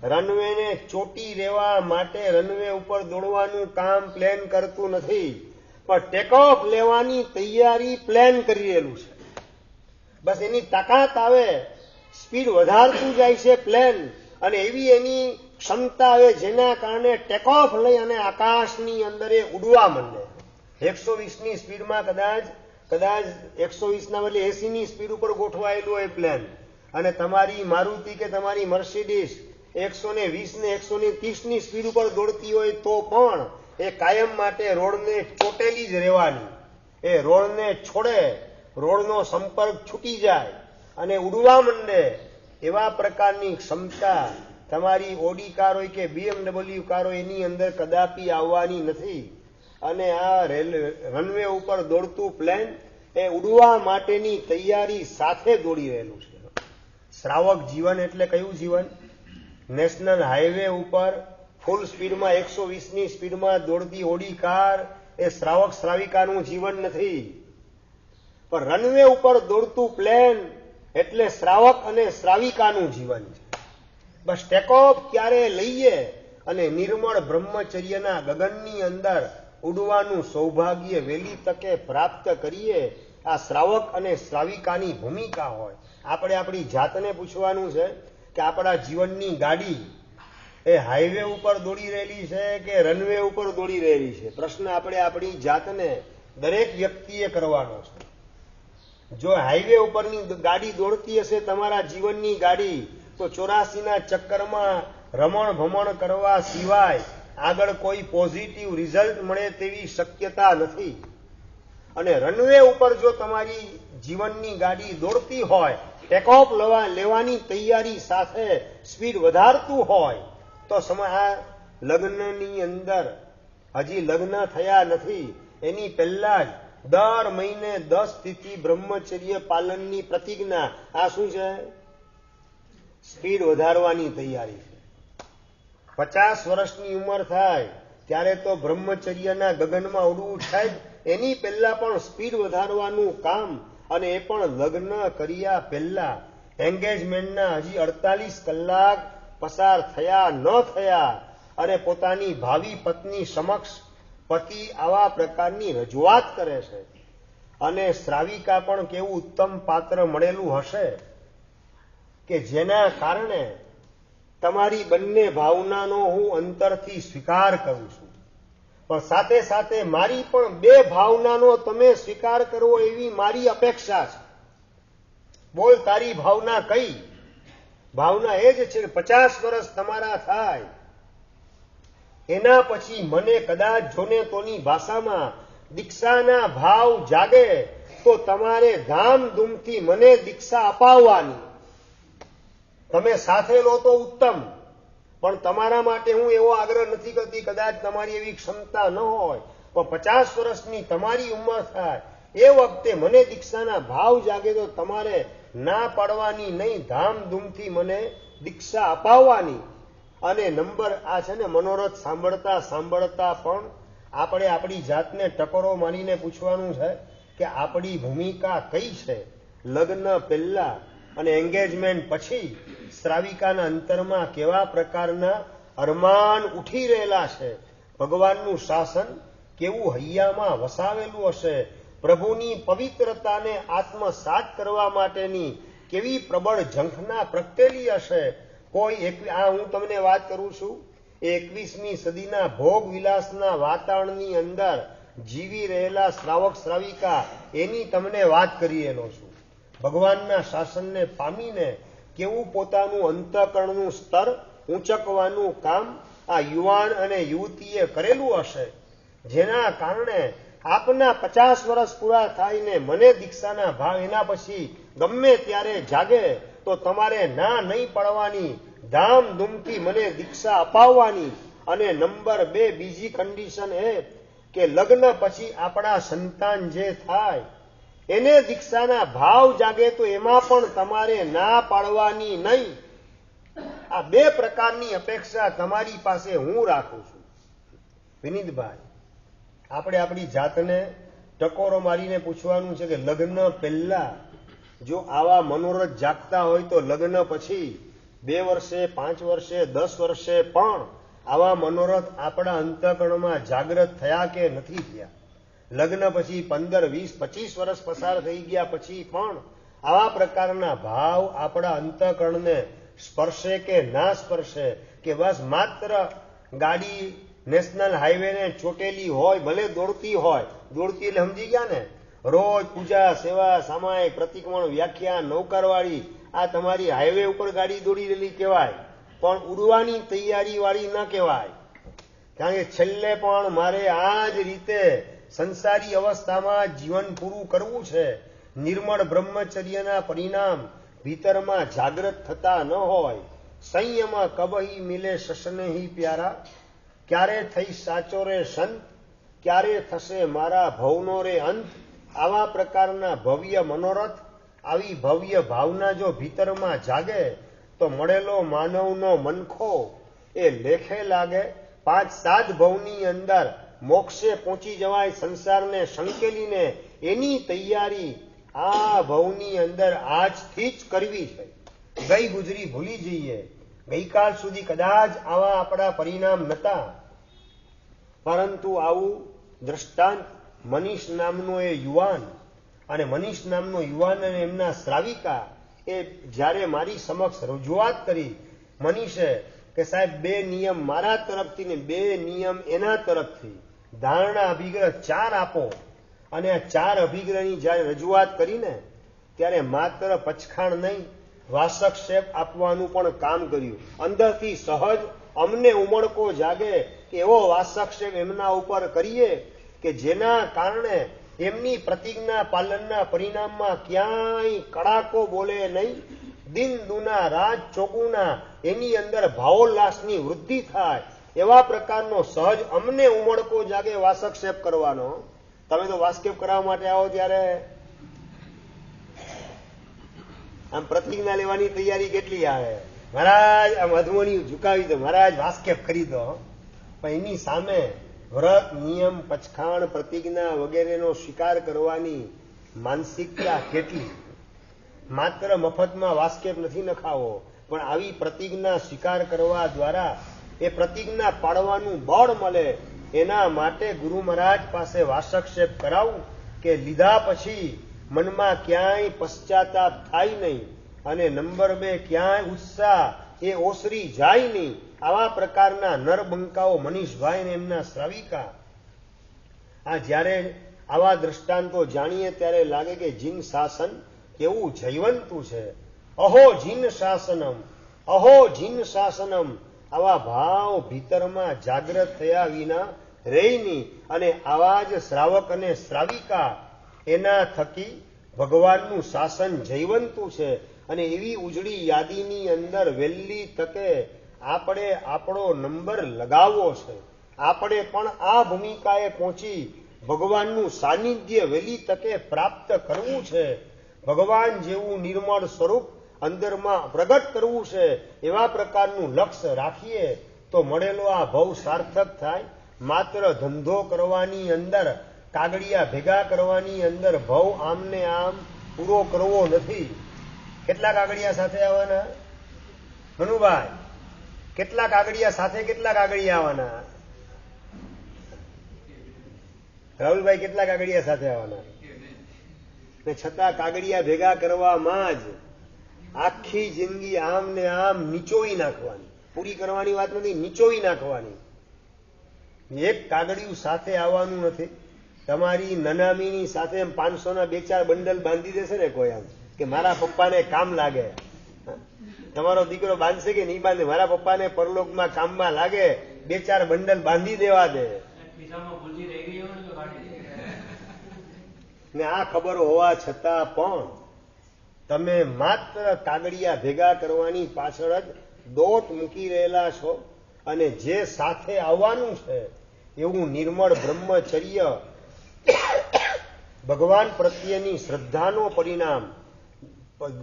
રનવેને ચોટી રહેવા માટે રનવે ઉપર દોડવાનું કામ પ્લેન કરતું નથી, પણ ટેક ઓફ લેવાની તૈયારી પ્લેન કરી રહેલું છે. બસ એની તાકાત આવે, સ્પીડ વધારતું જાય છે પ્લેન, અને એવી એની ક્ષમતા આવે જેના કારણે ટેક ઓફ લઈ અને આકાશની અંદર એ ઉડવા માંડે. 120ની સ્પીડમાં કદાચ 120ના બદલે 80ની સ્પીડ ઉપર ગોઠવાયેલું હોય પ્લેન, અને તમારી મારુતિ કે તમારી મર્સિડીઝ 120 ને 130 ની સ્પીડ ઉપર દોડતી હોય તો પણ એ કાયમ માટે રોડને ચોટેલી જ રહેવાની. એ રોડને છોડે, રોડનો સંપર્ક છૂટી જાય અને ઉડવા માંડે એવા પ્રકારની ક્ષમતા તમારી ઓડી કાર હોય કે BMW કાર હોય એની અંદર કદાપી આવવાની નથી. અને આ રનવે ઉપર દોડતું પ્લેન એ ઉડવા માટેની તૈયારી સાથે દોડી રહેલું છે. શ્રાવક જીવન એટલે કયું જીવન? નેશનલ હાઈવે ઉપર ફૂલ સ્પીડમાં 120 ની સ્પીડમાં દોડતી ઓડી કાર એ શ્રાવક શ્રાવિકાનું જીવન નથી. પણ રનવે ઉપર દોડતું પ્લેન એટલે શ્રાવક અને શ્રાવિકાનું જીવન છે. બસ ટેકઓફ ક્યારે લઈએ અને નિર્મળ બ્રહ્મચર્યના ગગનની અંદર ઉડવાનું સૌભાગ્ય વહેલી તકે પ્રાપ્ત કરીએ, આ શ્રાવક અને શ્રાવિકાની ભૂમિકા હોય. આપણે આપણી જાતને પૂછવાનું છે કે આપણા જીવનની ગાડી એ હાઈવે ઉપર દોડી રહેલી છે કે રનવે ઉપર દોડી રહેલી છે? પ્રશ્ન આપણે આપણી જાતને દરેક વ્યક્તિએ કરવાનો છે. જો હાઈવે ઉપરની ગાડી દોડતી હશે તમારા જીવનની ગાડી, તો 84 ના ચક્કરમાં રમણ ભમણ કરવા સિવાય આગળ કોઈ પોઝિટિવ રિઝલ્ટ મળે તેવી શક્યતા નથી. અને રનવે ઉપર જો તમારી જીવનની ગાડી દોડતી હોય, ટેકઓફ લેવાની તૈયારી સાથે સ્પીડ વધારતું હોય, તો આ લગ્નની અંદર હજી લગ્ન થયા નથી એની પહેલા જ દર મહિને 10 તિથિ બ્રહ્મચર્ય પાલનની પ્રતિજ્ઞા, આ શું છે? સ્પીડ વધારવાની તૈયારી છે. 50 વર્ષની ઉંમર થાય ત્યારે તો બ્રહ્મચર્યના ગગનમાં ઉડવું થાય જ, એની પહેલા પણ સ્પીડ વધારવાનું કામ, અને એ પણ લગ્ન કર્યા પહેલા. એન્ગેજમેન્ટના હજી 48 કલાક પસાર થયા ન થયા અને પોતાની ભાવિ પત્ની સમક્ષ પતિ આવા પ્રકારની રજૂઆત કરે છે. અને શ્રાવિકા પણ કેવું ઉત્તમ પાત્ર મળેલું હશે કે જેના કારણે તમારી બંને ભાવનાનો હું અંતરથી સ્વીકાર કરું છું, પણ સાથે સાથે મારી પણ બે ભાવનાનો તમે સ્વીકાર કરવો એવી મારી અપેક્ષા છે. બોલ તારી ભાવના કઈ? ભાવના એ જ છે કે 50 વર્ષ તમારા થાય એના પછી મને કદાચ જોને તોની ભાષામાં દીક્ષાના ભાવ જાગે તો તમારે ધામધૂમથી મને દીક્ષા અપાવવાની. તમે સાથે લો તો ઉત્તમ, પણ તમારા માટે હું એવો આગ્રહ નથી કરતી, કદાચ તમારી એવી ક્ષમતા ન હોય, પણ 50 વર્ષની તમારી ઉંમર થાય એ વખતે મને દીક્ષાના ભાવ જાગે તો તમારે ના પાડવાની નહીં, ધામધૂમથી મને દીક્ષા અપાવવાની. અને નંબર આ છે ને, મનોરથ સાંભળતા સાંભળતા પણ આપણે આપણી જાતને ટકોરો મારીને પૂછવાનું છે કે આપણી ભૂમિકા કઈ છે? લગ્ન પહેલા અને એન્ગેજમેન્ટ પછી શ્રાવિકાના અંતરમાં કેવા પ્રકારના અરમાન ઉઠી રહેલા છે? ભગવાનનું શાસન કેવું હૈયામાં વસાવેલું હશે? પ્રભુની પવિત્રતાને આત્મસાત કરવા માટેની કેવી પ્રબળ ઝંખના પ્રગટેલી હશે? કોઈ હું તમને વાત કરું છું, 21મી સદીના ભોગ વિલાસના વાતાવરણની અંદર જીવી રહેલા શ્રાવક શ્રાવિકા એની તમને વાત કરી રહેલો છું. ભગવાનના શાસનને પામીને કેવું પોતાનું અંતઃકરણનું સ્તર ઊંચકવાનું કામ આ યુવાન અને યુવતીએ કરેલું હશે, જેના કારણે આપના 50 વર્ષ પૂરા થાયને મને દીક્ષાના ભાવ એના પછી ગમે ત્યારે જાગે તો તમારે ના નહીં પડવાની, ધામધૂમથી મને દીક્ષા અપાવવાની. અને નંબર 2 બીજી કન્ડિશન એ કે લગ્ન પછી આપણા સંતાન જે થાય એને દીક્ષાના ભાવ જાગે તો એમાં પણ તમારે ના પાડવાની નહીં. આ 2 પ્રકારની અપેક્ષા તમારી પાસે હું રાખું છું. વિનીતભાઈ, આપણે આપણી જાતને ટકોરો મારીને પૂછવાનું છે કે લગ્ન પહેલા જો આવા મનોરથ જાગતા હોય તો લગ્ન પછી 2 વર્ષે 5 વર્ષે 10 વર્ષે પણ આવા મનોરથ આપણા અંતઃકરણમાં જાગૃત થયા કે નથી થયા? લગ્ન પછી 15, 20, 25 વર્ષ પસાર થઈ ગયા પછી પણ આવા પ્રકારના ભાવ આપણા અંતઃકરણને સ્પર્શે કે ના સ્પર્શે? કે બસ માત્ર ગાડી નેશનલ હાઈવેને ચોટેલી હોય, ભલે દોડતી હોય, દોડતી એટલે સમજી ગયા ને, રોજ પૂજા સેવા સામાયિક પ્રતિક્રમણ વ્યાખ્યાન નૌકારવાળી આ તમારી હાઈવે ઉપર ગાડી દોડી રહેલી કહેવાય. પણ ઉડવાની તૈયારી વાળી ન કહેવાય. કારણ કે છેલ્લે પણ મારે આ જ રીતે સંસારી અવસ્થામાં જીવન પૂરું કરવું છે. નિર્મળ બ્રહ્મચર્યના પરિણામ ભીતરમાં જાગૃત થતા ન હોય. સંયમ કબહી મિલે શશનેહી પ્યારા, ક્યારે થઈ સાચો રે સંત, ક્યારે થશે મારા ભવનો રે અંત. આવા પ્રકારના ભવ્ય મનોરથ, આવી ભવ્ય ભાવના જો ભીતરમાં જાગે તો મળેલો માનવનો મનખો એ લેખે લાગે. 5-7 ભવની અંદર મોક્ષે પહોંચી જવાય સંસારને સંકેલીને, એની તૈયારી આ ભવની અંદર આજથી જ કરવી છે. ગઈ ગુજરી ભૂલી જઈએ. ગઈકાલ સુધી કદાચ આવા આપણા પરિણામ નહોતા, પરંતુ આવું દ્રષ્ટાંત મનીષ નામનો એ યુવાન અને મનીષ નામનો યુવાન અને એમના શ્રાવિકા એ જ્યારે મારી સમક્ષ રજૂઆત કરી મનીષે કે સાહેબ 2 નિયમ મારા તરફથી ને 2 નિયમ એના તરફથી, ધારણા અભિગ્રહ 4 આપો. અને આ 4 અભિગ્રહની જ્યારે રજૂઆત કરીને ત્યારે માત્ર પચખાણ નહીં, વાસક્ષેપ આપવાનું પણ કામ કર્યું. અંદરથી સહજ અમને ઉમળકો જાગે કે એવો વાસક્ષેપ એમના ઉપર કરીએ કે જેના કારણે એમની પ્રતિજ્ઞા પાલનના પરિણામમાં ક્યાંય કડાકો બોલે નહીં. દિન દુના રાત ચોગુના એની અંદર ભાવોલ્લાસની વૃદ્ધિ થાય એવા પ્રકારનો સહજ અમને ઉમળકો જાગે વાસક્ષેપ કરવાનો. તમે તો વાસક્ષેપ કરવા માટે આવો ત્યારે આમ પ્રતિજ્ઞા લેવાની તૈયારી કેટલી આવે. મહારાજ આમ અધમોની ઝુકાવી દો, મહારાજ વાસક્ષેપ કરી દો. પણ એની સામે વ્રત, નિયમ, પચખાણ, પ્રતિજ્ઞા વગેરેનો સ્વીકાર કરવાની માનસિકતા કેટલી. માત્ર મફતમાં વાસક્ષેપ નથી નખાવો, પણ આવી પ્રતિજ્ઞા સ્વીકાર કરવા દ્વારા એ પ્રતિજ્ઞા પાડવાનું બળ મળે. એના માટે ગુરુ મહારાજ પાસે વાસક્ષેપ કરાવું કે લીધા પછી મનમાં ક્યાંય પશ્ચાતાપ થાય નહીં, અને નંબર 2 ક્યાંય ઉત્સાહ એ ઓસરી જાય નહીં. આવા પ્રકારના નરબંકાઓ મનીષભાઈ ને એમના શ્રાવિકા આ જ્યારે આવા દ્રષ્ટાંતો જાણીએ ત્યારે લાગે કે જીન શાસન કેવું જયવંતું છે. અહો જીન શાસનમ, અહો જીન શાસનમ. આવા ભાવ ભીતરમાં જાગ્રત થયા વિના રહી નહીં. અને આવા જ શ્રાવક અને શ્રાવિકા એના થકી ભગવાનનું શાસન જયવંતું છે. અને એવી ઉજળી યાદીની અંદર વહેલી તકે આપણે આપણો નંબર લગાવવો છે. આપણે પણ આ ભૂમિકાએ પહોંચી ભગવાનનું સાનિધ્ય વહેલી તકે પ્રાપ્ત કરવું છે. ભગવાન જેવું નિર્મળ સ્વરૂપ અંદરમાં પ્રગટ કરવું છે. એવા પ્રકારનું લક્ષ્ય રાખીએ તો મળેલો આ ભવ સાર્થક થાય. માત્ર ધંધો કરવાની અંદર, કાગળિયા ભેગા કરવાની અંદર ભવ આમને આમ પૂરો કરવો નથી. કેટલા કાગળિયા સાથે આવવાના મનુભાઈ? કેટલા કાગળિયા સાથે કેટલા કાગળિયા આવવાના? રાહુલભાઈ કેટલા કાગળિયા સાથે આવવાના? ને છતાં કાગળિયા ભેગા કરવામાં જ આખી જિંદગી આમ ને આમ નીચોવી નાખવાની. પૂરી કરવાની વાત નથી, નીચોવી નાખવાની. એક કાગળિયું સાથે આવવાનું નથી. તમારી નનામીની સાથે 500ના 2-4 બંડલ બાંધી દેશે ને કોઈ, આમ કે મારા પપ્પાને કામ લાગે. તમારો દીકરો બાંધશે કે નહીં બાંધે? મારા પપ્પાને પરલોકમાં કામમાં લાગે, 2-4 બંડલ બાંધી દેવા દે. ને આ ખબર હોવા છતાં પણ તમે માત્ર કાગળિયા ભેગા કરવાની પાછળ જ દોટ મૂકી રહેલા છો. અને જે સાથે આવવાનું છે એવું નિર્મળ બ્રહ્મચર્ય, ભગવાન પ્રત્યેની શ્રદ્ધાનો પરિણામ,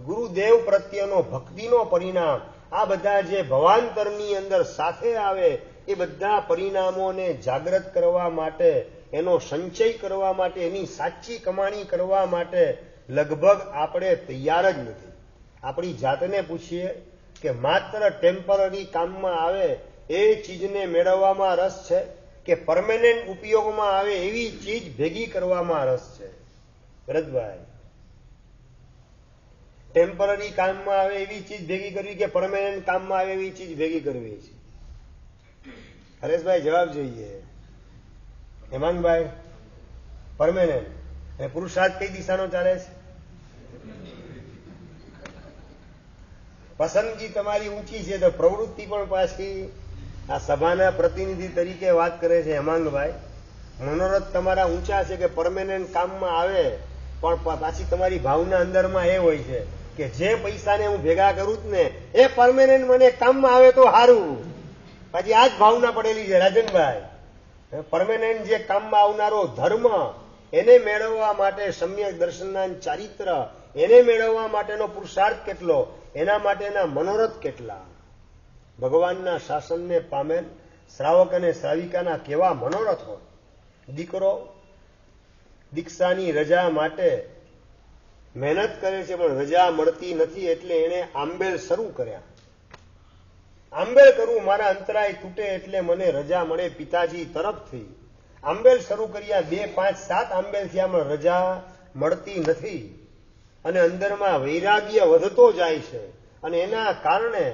ગુરુદેવ પ્રત્યેનો ભક્તિનો પરિણામ, આ બધા જે ભવાંતરની અંદર સાથે આવે એ બધા પરિણામોને જાગૃત કરવા માટે, એનો સંચય કરવા માટે, એની સાચી કમાણી કરવા માટે લગભગ આપણે તૈયાર જ નથી. આપણી જાતને પૂછીએ કે માત્ર ટેમ્પરરી કામમાં આવે એ ચીજને મેળવવામાં રસ છે કે પરમેનન્ટ ઉપયોગમાં આવે એવી ચીજ ભેગી કરવામાં રસ છે? ભરતભાઈ, ટેમ્પરરી કામમાં આવે એવી ચીજ ભેગી કરવી કે પરમેનન્ટ કામમાં આવે એવી ચીજ ભેગી કરવી છે? હરેશભાઈ જવાબ જોઈએ. હેમાંગભાઈ, પરમેનન્ટ. અને પુરુષાર્થ કઈ દિશાનો ચાલે છે? પસંદગી તમારી ઊંચી છે તો પ્રવૃત્તિ પણ પાછી. આ સભાના પ્રતિનિધિ તરીકે વાત કરે છે હેમાંગભાઈ, મનોરથ તમારા ઊંચા છે કે પરમેનન્ટ કામમાં આવે, પણ પાછી તમારી ભાવના અંદરમાં એ હોય છે કે જે પૈસાને હું ભેગા કરું જ ને એ પરમેનન્ટ મને કામમાં આવે તો સારું. પાછી આ જ ભાવના પડેલી છે રાજનભાઈ. પરમેનન્ટ જે કામમાં આવનારો ધર્મ એને મેળવવા માટે સમ્યક દર્શનના ચારિત્ર એને મેળવવા માટેનો પુરુષાર્થ કેટલો, એના માટેના મનોરથ કેટલા. ભગવાનના શાસનને પામેલ શ્રાવક અને શ્રાવિકાના કેવા મનોરથ હોય. દીકરો દીક્ષાની રજા માટે મહેનત કરે છે પણ રજા મળતી નથી, એટલે એને આંબેલ શરૂ કર્યા. આંબેલ કરવું મારા અંતરાય તૂટે એટલે મને રજા મળે પિતાજી તરફથી. આંબેલ શરૂ કર્યા, 2, 5, 7 આંબેલ થયા પણ રજા મળતી નથી અને અંદરમાં વૈરાગ્ય વધતો જાય છે. અને એના કારણે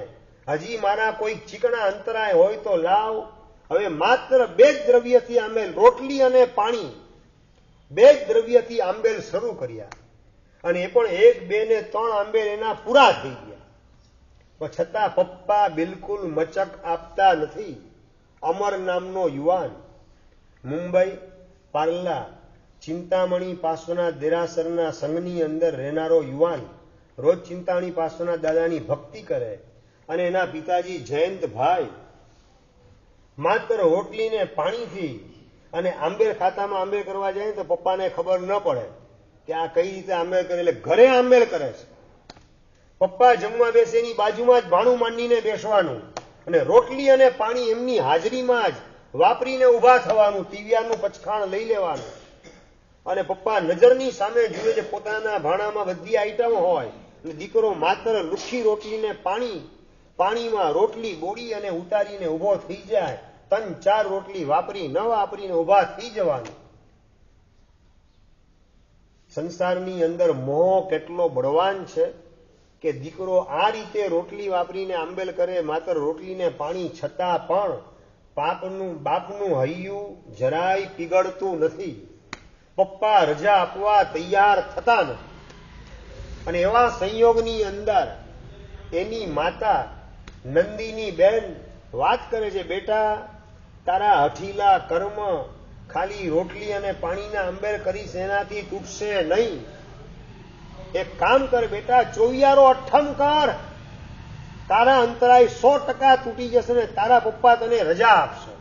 હજી મારા કોઈ ચીકણા અંતરાય હોય તો લાવ. હવે માત્ર 2 જ દ્રવ્યથી આંબેલ, રોટલી અને પાણી, 2 જ દ્રવ્યથી આંબેલ શરૂ કર્યા અને એ પણ 1, 2 ને 3 આંબેલ એના પૂરા થઈ ગયા. પણ છતાં પપ્પા બિલકુલ મચક આપતા નથી. અમર નામનો યુવાન મુંબઈ પાર્લા ચિંતામણી પાર્શ્વનાથ દેરાસરના સંઘની અંદર રહેનારો યુવાન રોજ ચિંતામણી પાર્શ્વનાથ દાદાની ભક્તિ કરે અને એના પિતાજી જયંતભાઈ માત્ર રોટલીને પાણીથી અને આંબેલ ખાતામાં આંબેલ કરવા જાય તો પપ્પાને ખબર ન પડે કે આ કઈ રીતે આંબેલ કરે, એટલે ઘરે આંબેલ કરે છે. પપ્પા જમવા બેસે એની બાજુમાં જ ભાણું માંડીને બેસવાનું અને રોટલી અને પાણી એમની હાજરીમાં જ વાપરીને ઉભા થવાનું, તીવિયાનું પચખાણ લઈ લેવાનું અને પપ્પા નજરની સામે જુએ છે પોતાના ભાણામાં બધી આઈટમ હોય અને દીકરો માત્ર લુખ્ખી રોટલીને પાણીમાં રોટલી બોળી અને ઉતારીને ઉભો થઈ જાય. 3, 4 રોટલી વાપરી ન વાપરીને ઉભા થઈ જવાનું. સંસારની અંદર મોહ કેટલો બળવાન છે કે દીકરો આ રીતે રોટલી વાપરીને આંબેલ કરે, માત્ર રોટલીને પાણી, છતાં પણ બાપનું હૈયું જરાય પીગળતું નથી. પપ્પા રજા આપવા તૈયાર થતા નથી અને એવા સંયોગની અંદર એની માતા નંદીની બેન વાત કરે છે, બેટા તારા હઠીલા કર્મ ખાલી રોટલી અને પાણીના આંબેલ કરીશ એનાથી તૂટશે નહીં. એક કામ કર બેટા, 24 અઠ્ઠમ કર, તારા અંતરાય 100% તૂટી જશે ને તારા પપ્પા તને રજા આપશે.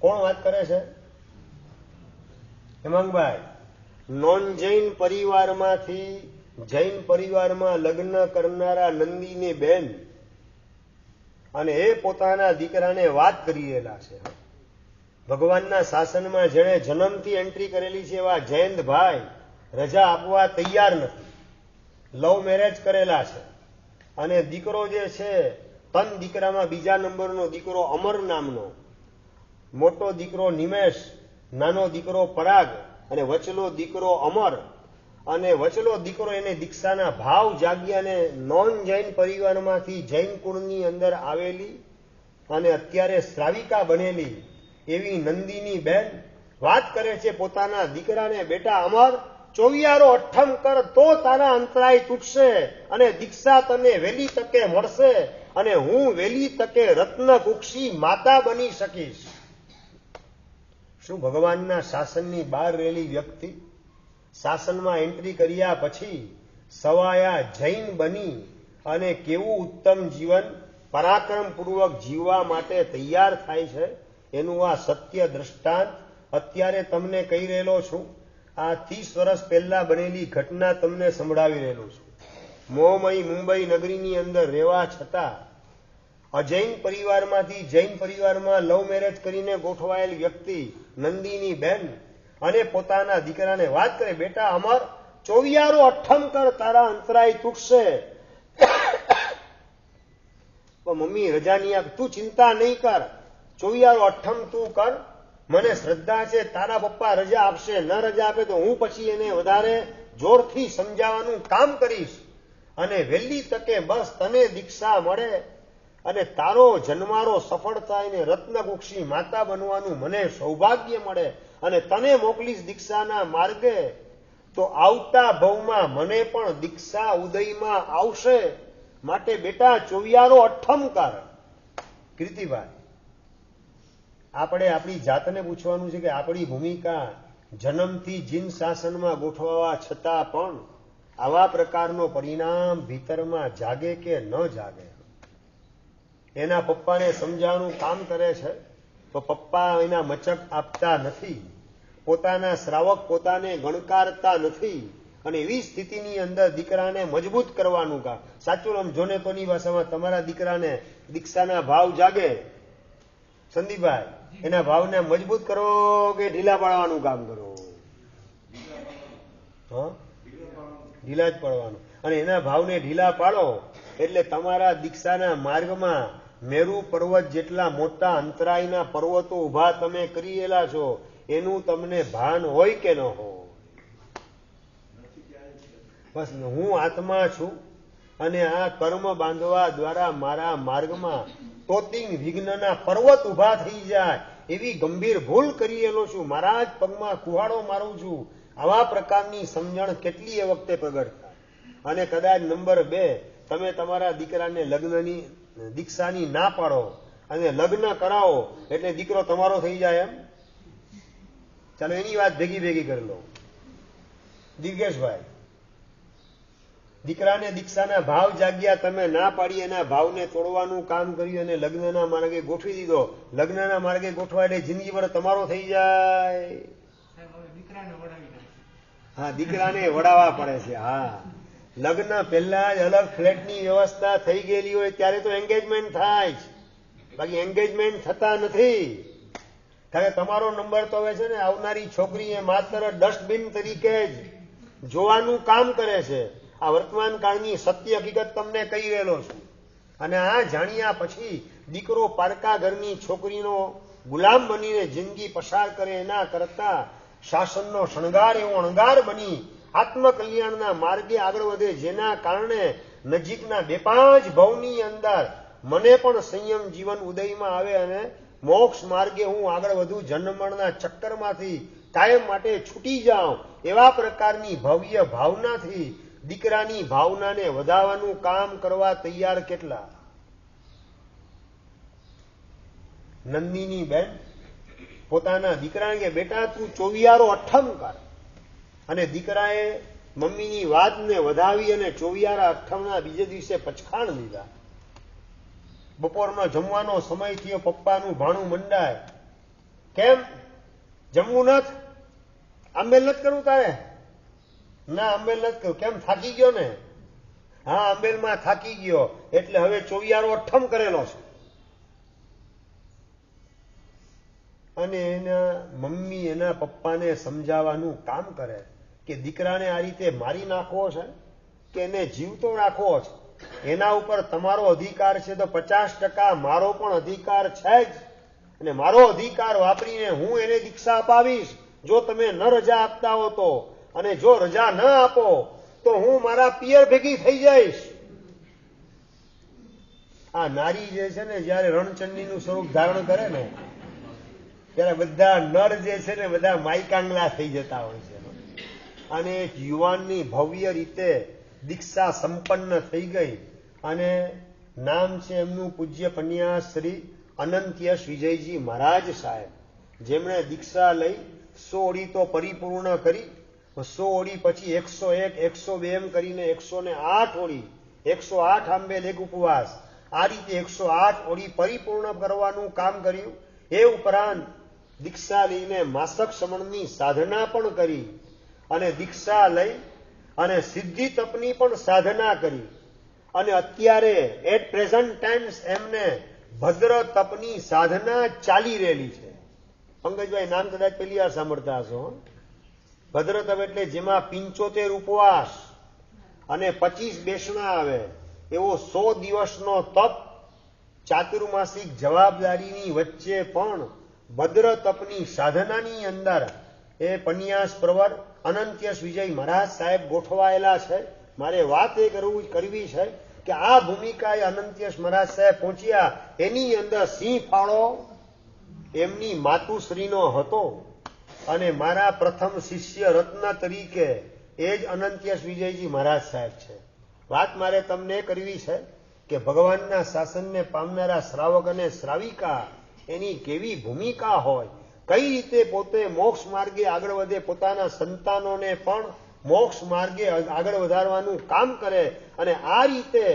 કોણ વાત કરે છે? હેમાંગભાઈ. નોન જૈન પરિવારમાંથી જૈન પરિવારમાં લગ્ન કરનારા નંદીની બેન અને એ પોતાના દીકરાને વાત કરી રહેલા છે. ભગવાનના શાસનમાં જેણે જન્મથી એન્ટ્રી કરેલી છે એવા જયંતભાઈ રજા આપવા તૈયાર નથી. લવ મેરેજ કરેલા છે અને દીકરો જે છે, 3 દીકરામાં બીજા નંબરનો દીકરો અમર નામનો, મોટો દીકરો નિમેશ, નાનો દીકરો પરાગ અને વચલો દીકરો અમર. અને વચલો દીકરો એને દીક્ષાના ભાવ જાગ્યા અને નોન જૈન પરિવારમાંથી જૈન કુળની અંદર આવેલી અને અત્યારે શ્રાવિકા બનેલી એવી નંદીની બેન વાત કરે છે પોતાના દીકરાને, બેટા અમર 24 અઠ્ઠમ કર તો તારા અંતરાય તૂટશે અને દીક્ષા તને વહેલી તકે મળશે અને હું વહેલી તકે રત્ન કુક્ષી માતા બની શકીશ. શું ભગવાનના શાસનની બહાર રહેલી વ્યક્તિ શાસનમાં એન્ટ્રી કર્યા પછી સવાયા જૈન બની અને કેવું ઉત્તમ જીવન પરાક્રમપૂર્વક જીવવા માટે તૈયાર થાય છે એનું આ સત્ય દ્રષ્ટાંત અત્યારે તમને કહી રહેલો છું. આ 30 વર્ષ પહેલા બનેલી ઘટના તમને સંભળાવી રહેલું છું. મોહમય મુંબઈ નગરીની અંદર રહેવા છતાં અજૈન પરિવારમાંથી જૈન પરિવારમાં લવ મેરેજ કરીને ગોઠવાયેલ વ્યક્તિ નંદીની બેન અને પોતાના દીકરાને વાત કરે, બેટા અમર 24 અઠ્ઠમ કર તારા અંતરાય તૂટશે. મમ્મી રજા નહીં આપ, તું ચિંતા નહીં કર, 24 અઠ્ઠમ તું કર, મને શ્રદ્ધા છે તારા પપ્પા રજા આપશે. ન રજા આપે તો હું પછી એને વધારે જોરથી સમજાવવાનું કામ કરીશ અને વહેલી તકે બસ તને દીક્ષા મળે અને તારો જન્મારો સફળ થાય ને રત્નકુક્ષી માતા બનવાનું મને સૌભાગ્ય મળે અને તને મોકલીશ દીક્ષાના માર્ગે. તો આવતા ભવમાં મને પણ દીક્ષા ઉદયમાં આવશે. માટે બેટા ચોવિયારો અઠ્ઠમ કર. કીર્તિભાઈ, આપણે આપણી જાતને પૂછવાનું છે કે આપણી ભૂમિકા જન્મથી જીન શાસનમાં ગોઠવવા છતાં પણ આવા પ્રકારનો પરિણામ ભીતરમાં જાગે કે ન જાગે. એના પપ્પાને સમજાવવાનું કામ કરે છે તો પપ્પા એના મચક આપતા નથી, પોતાના શ્રાવક પોતાને ગણકારતા નથી, અને એવી સ્થિતિની અંદર દીકરાને મજબૂત કરવાનું કામ. સાચું આમ જોને તોની ભાષામાં તમારા દીકરાને દીક્ષાના ભાવ જાગે, સંદીપભાઈ, એના ભાવને મજબૂત કરો કે ઢીલા પાડવાનું કામ કરો? ઢીલા જ પાડવાનું. અને એના ભાવને ઢીલા પાડો એટલે તમારા દીક્ષાના માર્ગમાં મેરુ પર્વત જેટલા મોટા અંતરાયના પર્વતો ઉભા તમે કરેલા છો એનું તમને ભાન હોય કે ન હોય? બસ હું આત્મા છું અને આ કર્મ બાંધવા દ્વારા મારા માર્ગમાં તોતિંગ વિઘ્નના પર્વત ઉભા થઈ જાય એવી ગંભીર ભૂલ કરેલો છું. મારા જ પગમાં કુહાડો મારું છું. આવા પ્રકારની સમજણ કેટલી એ વખતે પ્રગટ થાય. અને કદાચ નંબર 2, તમે તમારા દીકરાને લગ્નની દીક્ષાની ના પાડો અને લગ્ન કરાવો એટલે દીકરો તમારો થઈ જાય એમ? ચાલો એની વાત ભેગી કરી લો. દિગ્ગેશભાઈ, દીકરાને દીક્ષાના ભાવ જાગ્યા, તમે ના પાડી એના ભાવને તોડવાનું કામ કર્યું અને લગ્નના માર્ગે ગોઠવી દીધો. લગ્નના માર્ગે ગોઠવા એટલે જિંદગી ભર તમારો થઈ જાય. હા, દીકરાને વડાવવા પડે છે. હા, લગ્ન પહેલા જ અલગ ફ્લેટની વ્યવસ્થા થઈ ગયેલી હોય ત્યારે તો એન્ગેજમેન્ટ થાય છે, બાકી એન્ગેજમેન્ટ થતા નથી. કારણ કે તમારો નંબર તો હવે છે ને આવનારી છોકરીએ માત્ર ડસ્ટબિન તરીકે જ જોવાનું કામ કરે છે. આ વર્તમાન કાળની સત્ય હકીકત તમને કહી રહેલો છું. અને આ જાણ્યા પછી દીકરો પારકા ઘરની છોકરીનો ગુલામ બનીને જિંદગી પસાર કરે એના કરતા શાસનનો શણગાર એવો અણગાર બની આત્મકલ્યાણના માર્ગે આગળ વધે, જેના કારણે નજીકના 2-5 ભવની અંદર મને પણ સંયમ જીવન ઉદયમાં આવે અને મોક્ષ માર્ગે હું આગળ વધુ, જન્મના ચક્કરમાંથી કાયમ માટે છૂટી જાઉં. એવા પ્રકારની ભવ્ય ભાવનાથી દીકરાની ભાવનાને વધારવાનું કામ કરવા તૈયાર કેટલા? નંદિની બેન પોતાના દીકરાને કે બેટા તું ચોવિયારો અઠ્ઠમ કર. અને દીકરાએ મમ્મીની વાતને વધાવી અને ચોવિયારા અઠ્ઠમના બીજે દિવસે પચખાણ લીધા. બપોરનો જમવાનો સમય થયો, પપ્પાનું ભાણું મંડાય, કેમ જમવું નથી? આંબેલ નથી કરવું તારે? ના, આંબેલ નથી કરવું. કેમ, થાકી ગયો ને? હા, આંબેલમાં થાકી ગયો એટલે હવે ચોવિયારો અઠ્ઠમ કરેલો છે. અને એના મમ્મી એના પપ્પાને સમજાવવાનું કામ કરે કે દીકરાને આ રીતે મારી નાખવો છે કે એને જીવતો રાખવો છે, એના ઉપર તમારો અધિકાર છે તો 50% મારો પણ અધિકાર છે જ. અને મારો અધિકાર વાપરીને હું એને દીક્ષા અપાવીશ જો તમે ન રજા આપતા હો તો. અને જો રજા ન આપો તો હું મારા પિયર ભેગી થઈ જઈશ. આ નારી જે છે ને જયારે રણચંડીનું સ્વરૂપ ધારણ કરે ને ત્યારે બધા નર જે છે ને બધા માયકાંગલા થઈ જતા હોય છે. અને એક યુવાનની ભવ્ય રીતે દીક્ષા સંપન્ન થઈ ગઈ અને નામ છે એમનું પૂજ્ય પન્યા શ્રી અનંતયશ વિજયજી મહારાજ સાહેબ, જેમણે દીક્ષા લઈ 100 ઓળી તો પરિપૂર્ણ કરી, 100 ઓળી પછી 101, 102 એમ કરીને 108 ઓળી, 108 આંબેલ એક ઉપવાસ, આ રીતે 108 ઓળી પરિપૂર્ણ કરવાનું કામ કર્યું. એ ઉપરાંત દીક્ષા લઈને માસક શ્રવણની સાધના પણ કરી અને દીક્ષા લઈ અને સિદ્ધિ તપની પણ સાધના કરી. અને અત્યારે એટ પ્રેઝન્ટ ટાઈમ્સ એમને ભદ્ર તપની સાધના ચાલી રહેલી છે. પંકજભાઈ નામ કદાચ પહેલી વાર સાંભળતા હશો. ભદ્ર તપ એટલે જેમાં 75 ઉપવાસ અને 25 બેસણા આવે એવો 100 દિવસનો તપ, ચાતુર્માસિક જવાબદારીની વચ્ચે પણ ભદ્ર તપની સાધનાની અંદર એ પન્યાસ પ્રવર અનંતયશ વિજય મહારાજ સાહેબ ગોઠવાયેલા છે. મારે વાત એ કરવી છે કે આ ભૂમિકાએ અનંતયશ મહારાજ સાહેબ પહોંચ્યા એની અંદર સિંહ ફાળો એમની માતુશ્રીનો હતો. અને મારા પ્રથમ શિષ્ય રત્ન તરીકે એ જ અનંત્યસ વિજયજી મહારાજ સાહેબ છે. વાત મારે તમને કરવી છે કે ભગવાનના શાસનને પામનારા શ્રાવક અને શ્રાવિકા એની કેવી ભૂમિકા હોય, કઈ રીતે પોતે મોક્ષ માર્ગે આગળ વધે, પોતાના સંતાનોને પણ મોક્ષ માર્ગે આગળ વધારવાનું કામ કરે, અને આ રીતે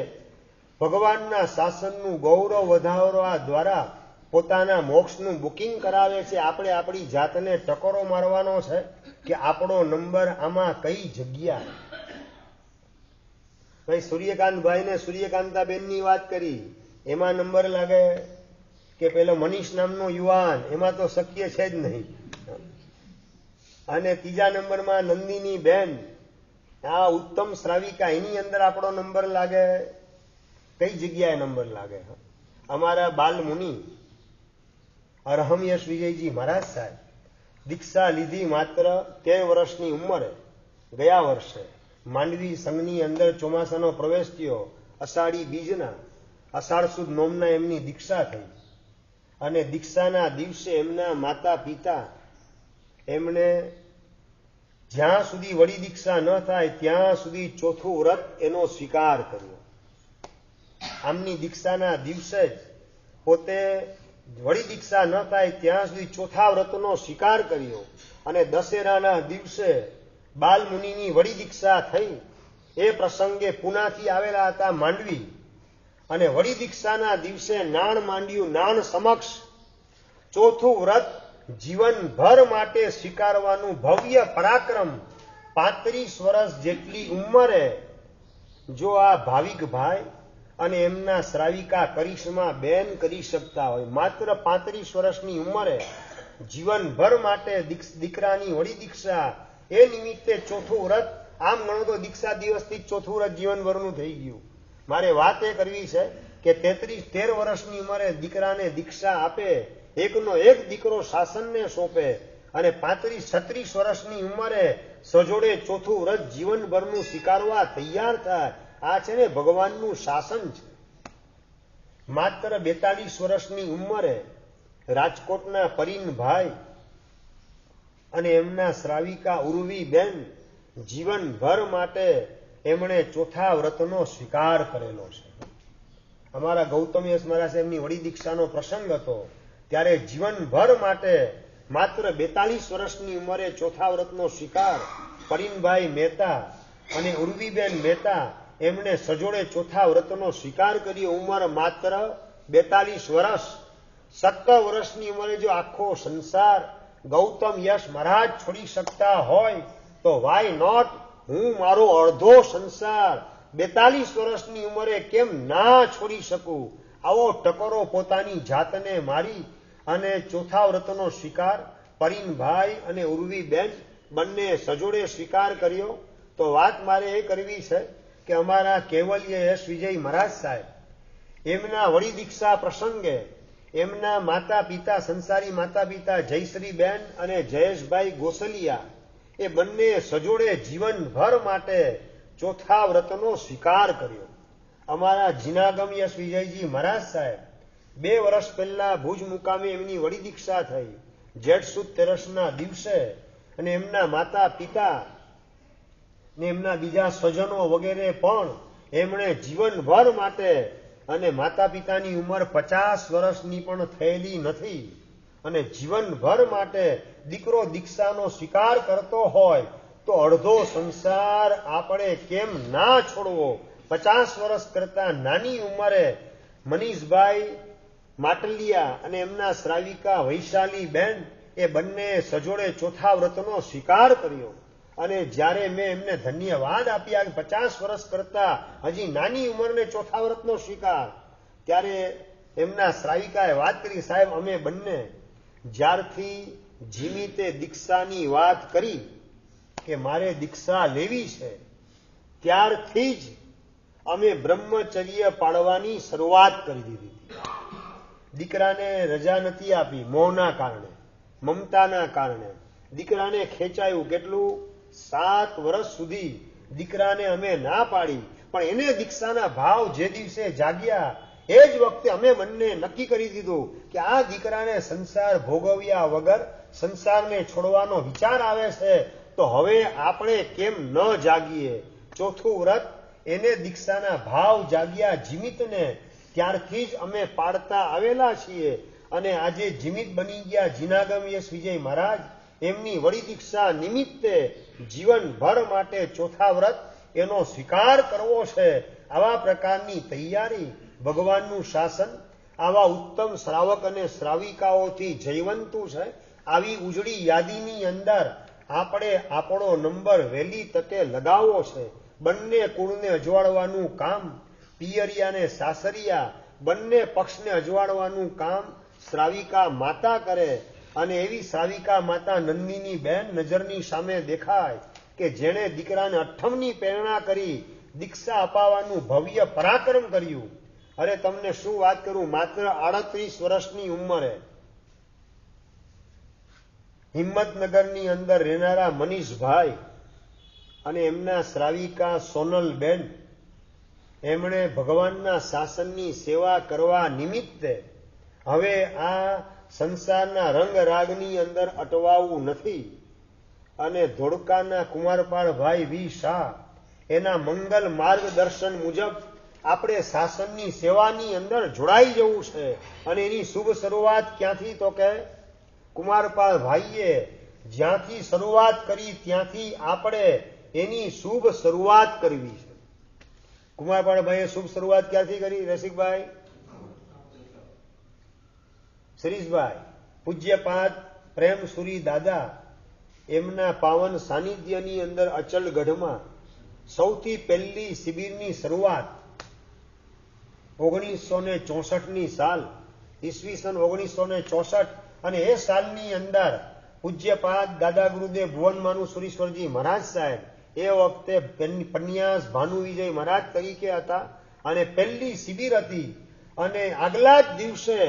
ભગવાનના શાસનનું ગૌરવ વધારવા દ્વારા પોતાના મોક્ષનું બુકિંગ કરાવે છે. આપણે આપણી જાતને ટકોરો મારવાનો છે કે આપણો નંબર આમાં કઈ જગ્યા. ભાઈ સૂર્યકાંતભાઈ ને સૂર્યકાંતાબેનની વાત કરી, એમાં નંબર લાગે કે પેલો મનીષ નામનો યુવાન, એમાં તો શક્ય છે જ નહીં. અને ત્રીજા નંબરમાં નંદિની બેન, આ ઉત્તમ શ્રાવિકા, એની અંદર આપણો નંબર લાગે. કઈ જગ્યાએ નંબર લાગે? અમારા બાલ મુનિ અરહમયશ વિજયજી મહારાજ સાહેબ દીક્ષા લીધી માત્ર 13 વર્ષની ઉંમરે. ગયા વર્ષે માંડવી સંઘની અંદર ચોમાસાનો પ્રવેશ થયો. અષાઢી બીજના, અષાઢ સુદ નોમના એમની દીક્ષા થઈ. અને દીક્ષાના દિવસે એમના માતા પિતા એમણે જ્યાં સુધી વડી દીક્ષા ન થાય ત્યાં સુધી ચોથું વ્રત એનો સ્વીકાર કર્યો. આમની દીક્ષાના દિવસે જ પોતે વડી દીક્ષા ન થાય ત્યાં સુધી ચોથા વ્રતનો સ્વીકાર કર્યો. અને દશેરાના દિવસે બાલ મુનિની વડી દીક્ષા થઈ. એ પ્રસંગે પુનાથી આવેલા હતા માંડવી, અને વડી દીક્ષાના દિવસે નાણ માંડ્યું. નાણ સમક્ષ ચોથું વ્રત જીવનભર માટે સ્વીકારવાનું ભવ્ય પરાક્રમ. 35 વર્ષ જેટલી ઉંમરે જો આ ભાવિક ભાઈ અને એમના શ્રાવિકા કરિશ્મા બેન કરી શકતા હોય, માત્ર 35 વર્ષની ઉંમરે જીવનભર માટે દીકરાની વડી દીક્ષા, એ નિમિત્તે ચોથું વ્રત. આમ ગણો તો દીક્ષા દિવસથી ચોથું વ્રત જીવનભરનું થઈ ગયું. મારે વાત એ કરવી છે કે 13 વર્ષની ઉંમરે દીકરાને દીક્ષા આપે, એકનો એક દીકરો શાસનને સોંપે, અને 35-36 વર્ષની ઉંમરે સજોડે ચોથું વ્રત જીવનભરનું સ્વીકારવા તૈયાર થાય. આ છે ને ભગવાનનું શાસન છે. માત્ર 42 વર્ષની ઉંમરે રાજકોટના પરીનભાઈ અને એમના શ્રાવિકા ઉર્વીબેન જીવનભર માટે એમણે ચોથા વ્રતનો સ્વીકાર કરેલો છે. અમારા ગૌતમયસ મહારાજ એમની વડી દીક્ષાનો પ્રસંગ હતો, ત્યારે જીવનભર માટે માત્ર 42 વર્ષની ઉંમરે ચોથા વ્રતનો સ્વીકાર પરીનભાઈ મહેતા અને ઉર્વીબેન મહેતા એમણે સજોડે ચોથા વ્રતનો સ્વીકાર કર્યો. ઉંમર માત્ર 42 વર્ષ. 17 વર્ષની ઉંમરે જો આખો સંસાર ગૌતમ યશ મહારાજ છોડી શકતા હોય તો વાય નોટ હું મારો અડધો સંસાર 42 વર્ષની ઉંમરે કેમ ના છોડી શકું? આવો ટકોરો પોતાની જાતને મારી અને ચોથા વ્રતનો સ્વીકાર પરીનભાઈ અને ઉર્વીબેન બંને સજોડે સ્વીકાર કર્યો. તો વાત મારે એ કરવી છે કે અમારા કેવલ્ય યશ વિજય મહારાજ સાહેબ એમના વડી દીક્ષા પ્રસંગે એમના માતા પિતા, સંસારી માતા પિતા જયશ્રીબેન અને જયેશભાઈ ગોસલિયા, એ બંને સજોડે જીવનભર માટે ચોથા વ્રતનો સ્વીકાર કર્યો. અમારા જીનાગમ યશ વિજયજી મહારાજ સાહેબ 2 વર્ષ પહેલા ભુજ મુકામે એમની વડી દીક્ષા થઈ, જેઠ સુદ તેરસના દિવસે. અને એમના માતા પિતા ને એમના બીજા સ્વજનો વગેરે પણ એમણે જીવનભર માટે, અને માતા પિતાની ઉંમર 50 વર્ષની પણ થયેલી નથી, અને જીવનભર માટે દીકરો દીક્ષાનો સ્વીકાર કરતો હોય તો અડધો સંસાર આપણે કેમ ના છોડવો? 50 વર્ષ કરતા નાની ઉંમરે મનીષભાઈ માટલિયા અને એમના શ્રાવિકા વૈશાલીબેન એ બંને સજોડે ચોથા વ્રતનો સ્વીકાર કર્યો. અને જ્યારે મેં એમને ધન્યવાદ આપ્યા કે 50 વર્ષ કરતા હજી નાની ઉંમરને ચોથા વ્રતનો સ્વીકાર, ત્યારે એમના શ્રાવિકાએ વાત કરી, સાહેબ અમે બંને જ્યારથી જીમિતે દીક્ષાની વાત કરી કે મારે દીક્ષા લેવી છે, ત્યારથી જ અમે બ્રહ્મચર્ય પાળવાની શરૂઆત કરી દીધી. દીકરાને રજા નથી આપી, મોહના કારણે, મમતાના કારણે. દીકરાને ખેંચાયું કેટલું? 7 વર્ષ સુધી દીકરાને અમે ના પાડી, પણ એને દીક્ષાના ભાવ જે દિવસે જાગ્યા એ જ વખતે અમે બંને નક્કી કરી દીધું કે આ દીકરાને સંસાર ભોગવ્યા વગર સંસારને છોડવાનો વિચાર આવે છે તો હવે આપણે કેમ ન જાગીએ? ચોથું વ્રત એને દીક્ષાના ભાવ જાગ્યા જીમિતને, ત્યારથી જ અમે પાડતા આવેલા છીએ. અને આજે જીમિત બની ગયા જીનાગમ યશ વિજય મહારાજ, એમની વળી દીક્ષા નિમિત્તે જીવનભર માટે ચોથા વ્રત એનો સ્વીકાર કરવો છે. આવા પ્રકારની તૈયારી, ભગવાનનું શાસન આવા ઉત્તમ શ્રાવક અને શ્રાવિકાઓથી જયવંતું છે. આવી ઉજળી યાદીની અંદર આપણે આપણો નંબર વહેલી તકે લગાવવો છે. બંને કુળને અજવાળવાનું કામ પિયરિયા ને સાસરિયા બંને પક્ષને અજવાળવાનું કામ શ્રાવિકા માતા કરે. અને એવી શ્રાવિકા માતા નંદિની બેન નજરની સામે દેખાય કે જેણે દીકરાને અઠ્ઠમની પ્રેરણા કરી દીક્ષા અપાવવાનું ભવ્ય પરાક્રમ કર્યું. અરે તમને શું વાત કરું, માત્ર 38 વર્ષની ઉંમરે હિંમતનગરની અંદર રહેનારા મનીષભાઈ અને એમના શ્રાવિકા સોનલબેન, એમણે ભગવાનના શાસનની સેવા કરવા નિમિત્તે હવે આ સંસારના રંગ રાગની અંદર અટવાવું નથી. અને ધોળકાના કુમારપાળભાઈ વી શાહ એના મંગલ માર્ગદર્શન મુજબ આપણે શાસનની સેવાની અંદર જોડાઈ જવું છે. અને એની શુભ શરૂઆત ક્યાંથી? તો કે કુમારપાળભાઈએ જ્યાંથી શરૂઆત કરી ત્યાંથી આપણે એની શુભ શરૂઆત કરવી છે. કુમારપાળભાઈએ શુભ શરૂઆત ક્યાંથી કરી? રસિકભાઈ, શરીષભાઈ, પૂજ્યપાદ પ્રેમસુરી દાદા એમના પાવન સાનિધ્યની અંદર અચલગઢમાં સૌથી પહેલી શિબિરની શરૂઆત 1964ની સાલ, ઈસવીસન 1964, અને એ સાલની અંદર પૂજ્યપાદ દાદા ગુરુદેવ ભુવનમાનું સુરીશ્વરજી મહારાજ સાહેબ એ વખતે પન્યાસ ભાનુવિજય મહારાજ તરીકે હતા. અને પહેલી શિબિર હતી. અને આગલા જ દિવસે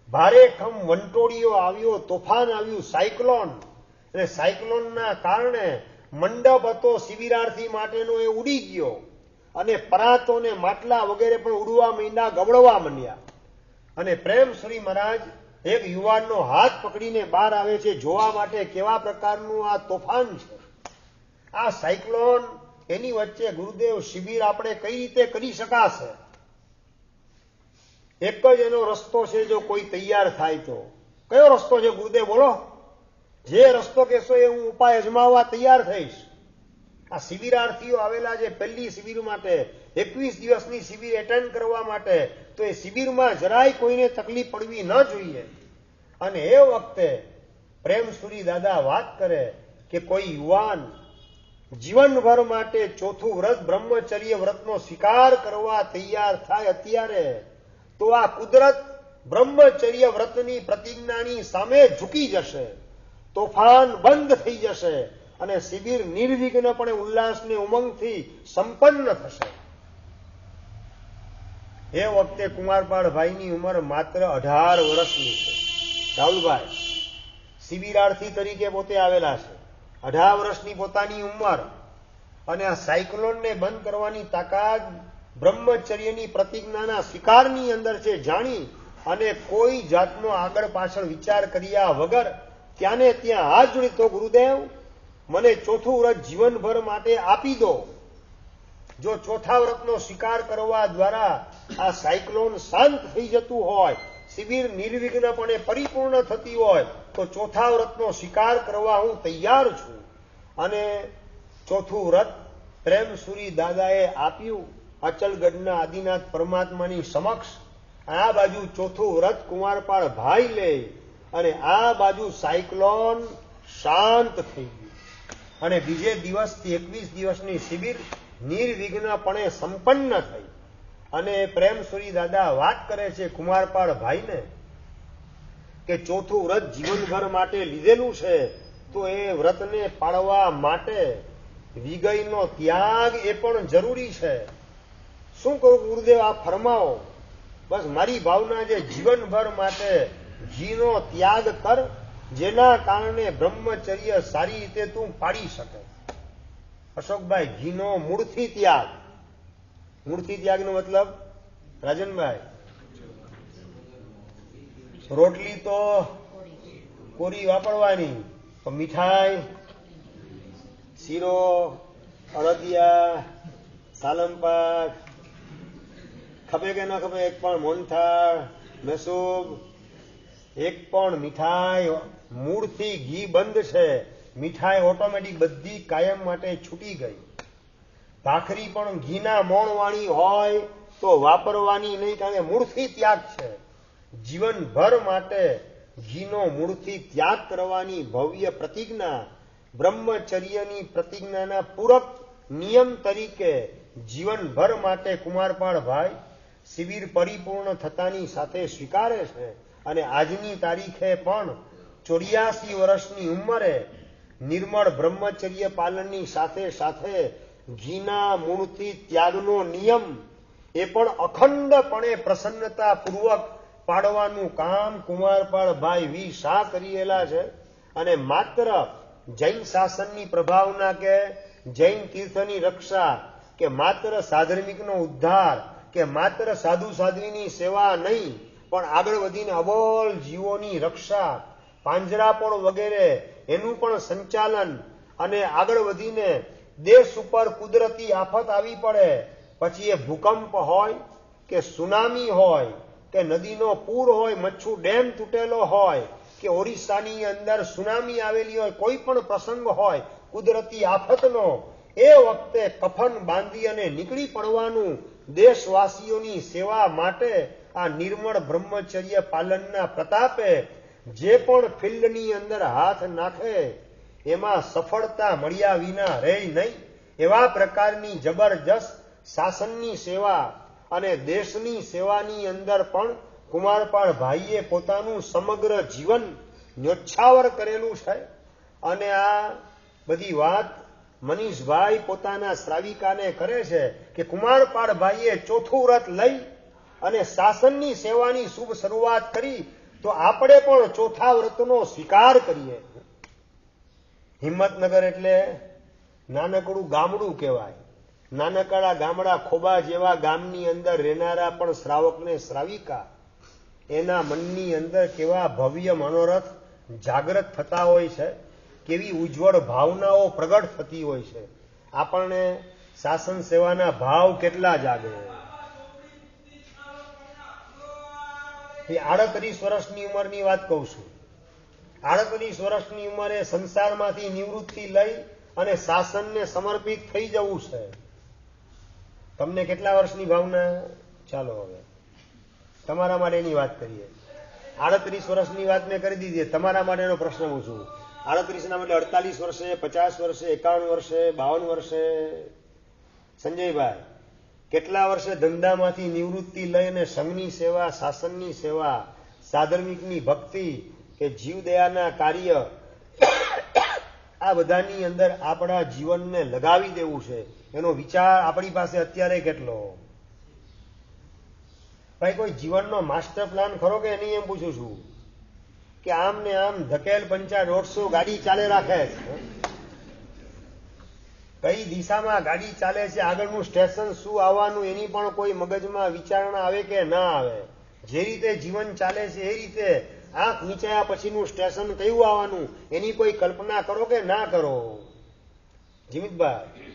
ભારેખમ વંટોળીઓ આવ્યો, તોફાન આવ્યું, સાયક્લોન. અને સાયક્લોનના કારણે મંડપ હતો શિબિરાર્થી માટેનો એ ઉડી ગયો. અને પરાતો ને માટલા વગેરે પણ ઉડવા માંડ્યા, ગબડવા માંડ્યા. અને પ્રેમશ્રી મહારાજ એક યુવાનનો હાથ પકડીને બહાર આવે છે જોવા માટે કેવા પ્રકારનું આ તોફાન છે, આ સાયક્લોન. એની વચ્ચે ગુરુદેવ શિબિર આપણે કઈ રીતે કરી શકાશે? એક જ એનો રસ્તો છે, જો કોઈ તૈયાર થાય તો. કયો રસ્તો છે ગુરુદેવ? બોલો. જે રસ્તો કહેશો એ હું ઉપાય અજમાવવા તૈયાર થઈશ. આ શિબિરાર્થીઓ આવેલા છે પહેલી શિબિર માટે, 21 દિવસની શિબિર એટેન્ડ કરવા માટે, તો એ શિબિરમાં જરાય કોઈને તકલીફ પડવી ન જોઈએ. અને એ વખતે પ્રેમસુરી દાદા વાત કરે કે કોઈ યુવાન જીવનભર માટે ચોથું વ્રત બ્રહ્મચર્ય વ્રતનો સ્વીકાર કરવા તૈયાર થાય અત્યારે, તો આ કુદરત બ્રહ્મચર્ય વ્રતની પ્રતિજ્ઞાની સામે ઝૂકી જશે, તોફાન બંધ થઈ જશે અને શિબિર નિર્વિઘ્નપણે ઉલ્લાસને ઉમંગથી સંપન્ન થશે. એ વખતે કુમારપાળભાઈની ઉંમર માત્ર 18 વર્ષની છે. રાહુલભાઈ શિબિરાર્થી તરીકે પોતે આવેલા છે, 18 વર્ષની પોતાની ઉંમર. અને આ સાયક્લોનને બંધ કરવાની તાકાત બ્રહ્મચર્યની પ્રતિજ્ઞાના સ્વીકારની અંદર છે. જાણી અને કોઈ જાતનો આગળ પાછળ વિચાર કર્યા વગર ત્યાંને ત્યાં હાથ જોડી, તો ગુરુદેવ મને ચોથું વ્રત જીવનભર માટે આપી દો. જો ચોથા વ્રતનો સ્વીકાર કરવા દ્વારા આ સાયક્લોન શાંત થઈ જતું હોય, શિબિર નિર્વિઘ્નપણે પરિપૂર્ણ થતી હોય, તો ચોથા વ્રતનો સ્વીકાર કરવા હું તૈયાર છું. અને ચોથું વ્રત પ્રેમસુરી દાદાએ આપ્યું અચલગઢના આદિનાથ પરમાત્માની સમક્ષ. આ બાજુ ચોથું વ્રત કુમારપાળ ભાઈ લે અને આ બાજુ સાયક્લોન શાંત થઈ ગયું. અને બીજે દિવસથી 21 દિવસની શિબિર નિર્વિઘ્નપણે સંપન્ન થઈ. અને પ્રેમસુરી દાદા વાત કરે છે કુમારપાળ ભાઈને કે ચોથું વ્રત જીવનભર માટે લીધેલું છે, તો એ વ્રતને પાળવા માટે વિગયનો ત્યાગ એ પણ જરૂરી છે. શું કરું ગુરુદેવ, આપ ફરમાવો. બસ મારી ભાવના છે જીવનભર માટે ઘીનો ત્યાગ કર, જેના કારણે બ્રહ્મચર્ય સારી રીતે તું પાડી શકે. અશોકભાઈ, ઘીનો મૂળથી ત્યાગ. મૂળથી ત્યાગનો મતલબ રાજનભાઈ? રોટલી તો કોરી વાપરવાની, મીઠાઈ શીરો, અળદિયા, સાલમપાક, ખપે કે ન ખપે, એક પણ મોહનથાળ, મેસૂબ, એક પણ મીઠાઈ મૂળથી ઘી બંધ છે. મીઠાઈ ઓટોમેટિક બધી કાયમ માટે છૂટી ગઈ. ભાખરી પણ ઘીના મોણવાળી હોય તો વાપરવાની નહીં, કારણ કે મૂળથી ત્યાગ છે. જીવનભર માટે ઘીનો મૂળથી ત્યાગ કરવાની ભવ્ય પ્રતિજ્ઞા, બ્રહ્મચર્યની પ્રતિજ્ઞાના પૂરક નિયમ તરીકે જીવનભર માટે કુમારપાળભાઈ શિબિર પરિપૂર્ણ થતાની સાથે સ્વીકારે છે. અને આજની તારીખે પણ 84 વર્ષની ઉંમરે નિર્મળ બ્રહ્મચર્ય પાલનની સાથે સાથે ઘીના મૂળથી ત્યાગનો નિયમ એ પણ અખંડપણે પ્રસન્નતાપૂર્વક પાડવાનું કામ કુમારપાળભાઈ વી શાહ કરેલા છે. અને માત્ર જૈન શાસનની પ્રભાવના કે જૈન તીર્થની રક્ષા કે માત્ર સાધર્મિકનો ઉદ્ધાર કે માત્ર સાધુ સાધ્વીની સેવા નહીં, પણ આગળ વધીને અબોલ જીવોની રક્ષા, પાંજરાપોળ વગેરે એનું પણ સંચાલન, અને આગળ વધીને દેશ ઉપર કુદરતી આફત આવી પડે, પછી એ ભૂકંપ હોય કે સુનામી હોય કે નદીનો પૂર હોય, મચ્છુ ડેમ તૂટેલો હોય કે ઓરિસ્સાની અંદર સુનામી આવેલી હોય, કોઈ પણ પ્રસંગ હોય કુદરતી આફતનો, એ વખતે કફન બાંધી અને નીકળી પડવાનું દેશવાસીઓની સેવા માટે આ નિર્મળ બ્રહ્મચર્ય પાલનના પ્રતાપે જે પણ ફિલ્ડની અંદર હાથ નાખે એમાં સફળતા મળ્યા વિના રહે નહીં. એવા પ્રકારની જબરજસ્ત શાસનની સેવા અને દેશની સેવાની અંદર પણ કુમારપાળભાઈએ પોતાનું સમગ્ર જીવન ન્યોછાવર કરેલું છે. અને આ બધી વાત મનીષભાઈ પોતાના શ્રાવિકાને કરે છે કે કુમારપાળભાઈએ ચોથું વ્રત લઈ અને શાસનની સેવાની શુભ શરૂઆત કરી, તો આપણે પણ ચોથા વ્રતનો સ્વીકાર કરીએ. હિંમતનગર એટલે નાનકડું ગામડું કહેવાય. નાનકડા ગામડા ખોબા જેવા ગામની અંદર રહેનારા પણ શ્રાવકને શ્રાવિકા એના મનની અંદર કેવા ભવ્ય મનોરથ જાગૃત થતા હોય છે, કેવી ઉજ્જવળ ભાવનાઓ પ્રગટ થતી હોય છે. આપણને શાસન સેવાના ભાવ કેટલા જાગે. એ 38 વર્ષની ઉંમરની વાત કહું છું. 38 વર્ષની ઉંમરે સંસારમાંથી નિવૃત્તિ લઈ અને શાસનને સમર્પિત થઈ જવું છે. તમને કેટલા વર્ષની ભાવના? ચાલો હવે તમારા માટેની વાત કરીએ. 38 વર્ષની વાત મેં કરી દીધી. તમારા માટેનો પ્રશ્ન પૂછું. 38 ના બદલે 48 વર્ષે, 50 વર્ષે, 51 વર્ષે, 52 વર્ષે? સંજયભાઈ, કેટલા વર્ષે ધંધામાંથી નિવૃત્તિ લઈને સંઘની સેવા, શાસનની સેવા, સાધર્મિકની ભક્તિ કે જીવદયાના કાર્ય, આ બધાની અંદર આપણા જીવનને લગાવી દેવું છે, એનો વિચાર આપણી પાસે અત્યારે કેટલો? ભાઈ, કોઈ જીવનનો માસ્ટર પ્લાન ખરો કે નહીં, એમ પૂછું છું. કે આમ ને આમ ધકેલ પંચા 150 ગાડી ચાલે રાખે છે. કઈ દિશામાં ગાડી ચાલે છે, આગળનું સ્ટેશન શું આવવાનું, એની પણ કોઈ મગજમાં વિચારણા આવે કે ના આવે. જે રીતે જીવન ચાલે છે એ રીતે આંખ નીચાયા પછીનું સ્ટેશન કયું આવવાનું, એની કોઈ કલ્પના કરો કે ના કરો? જીમિતભાઈ,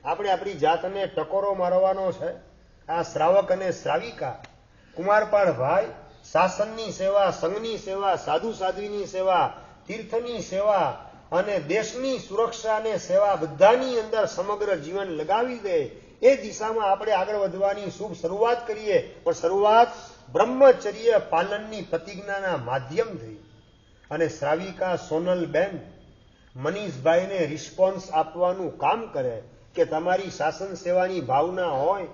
આપણે આપણી જાતને ટકોરો મારવાનો છે. આ શ્રાવક અને શ્રાવિકા કુમારપાળભાઈ શાસનની સેવા, સંઘની સેવા, સાધુ સાધ્વીની સેવા, તીર્થની સેવા અને દેશની સુરક્ષા અને સેવા બધાની અંદર સમગ્ર જીવન લગાવી દે, એ દિશામાં આપણે આગળ વધવાની શુભ શરૂઆત કરીએ. પણ શરૂઆત બ્રહ્મચર્ય પાલનની પ્રતિજ્ઞાના માધ્યમથી. અને શ્રાવિકા સોનલબેન મનીષભાઈને રિસ્પોન્સ આપવાનું કામ કરે કે તમારી શાસન સેવાની ભાવના હોય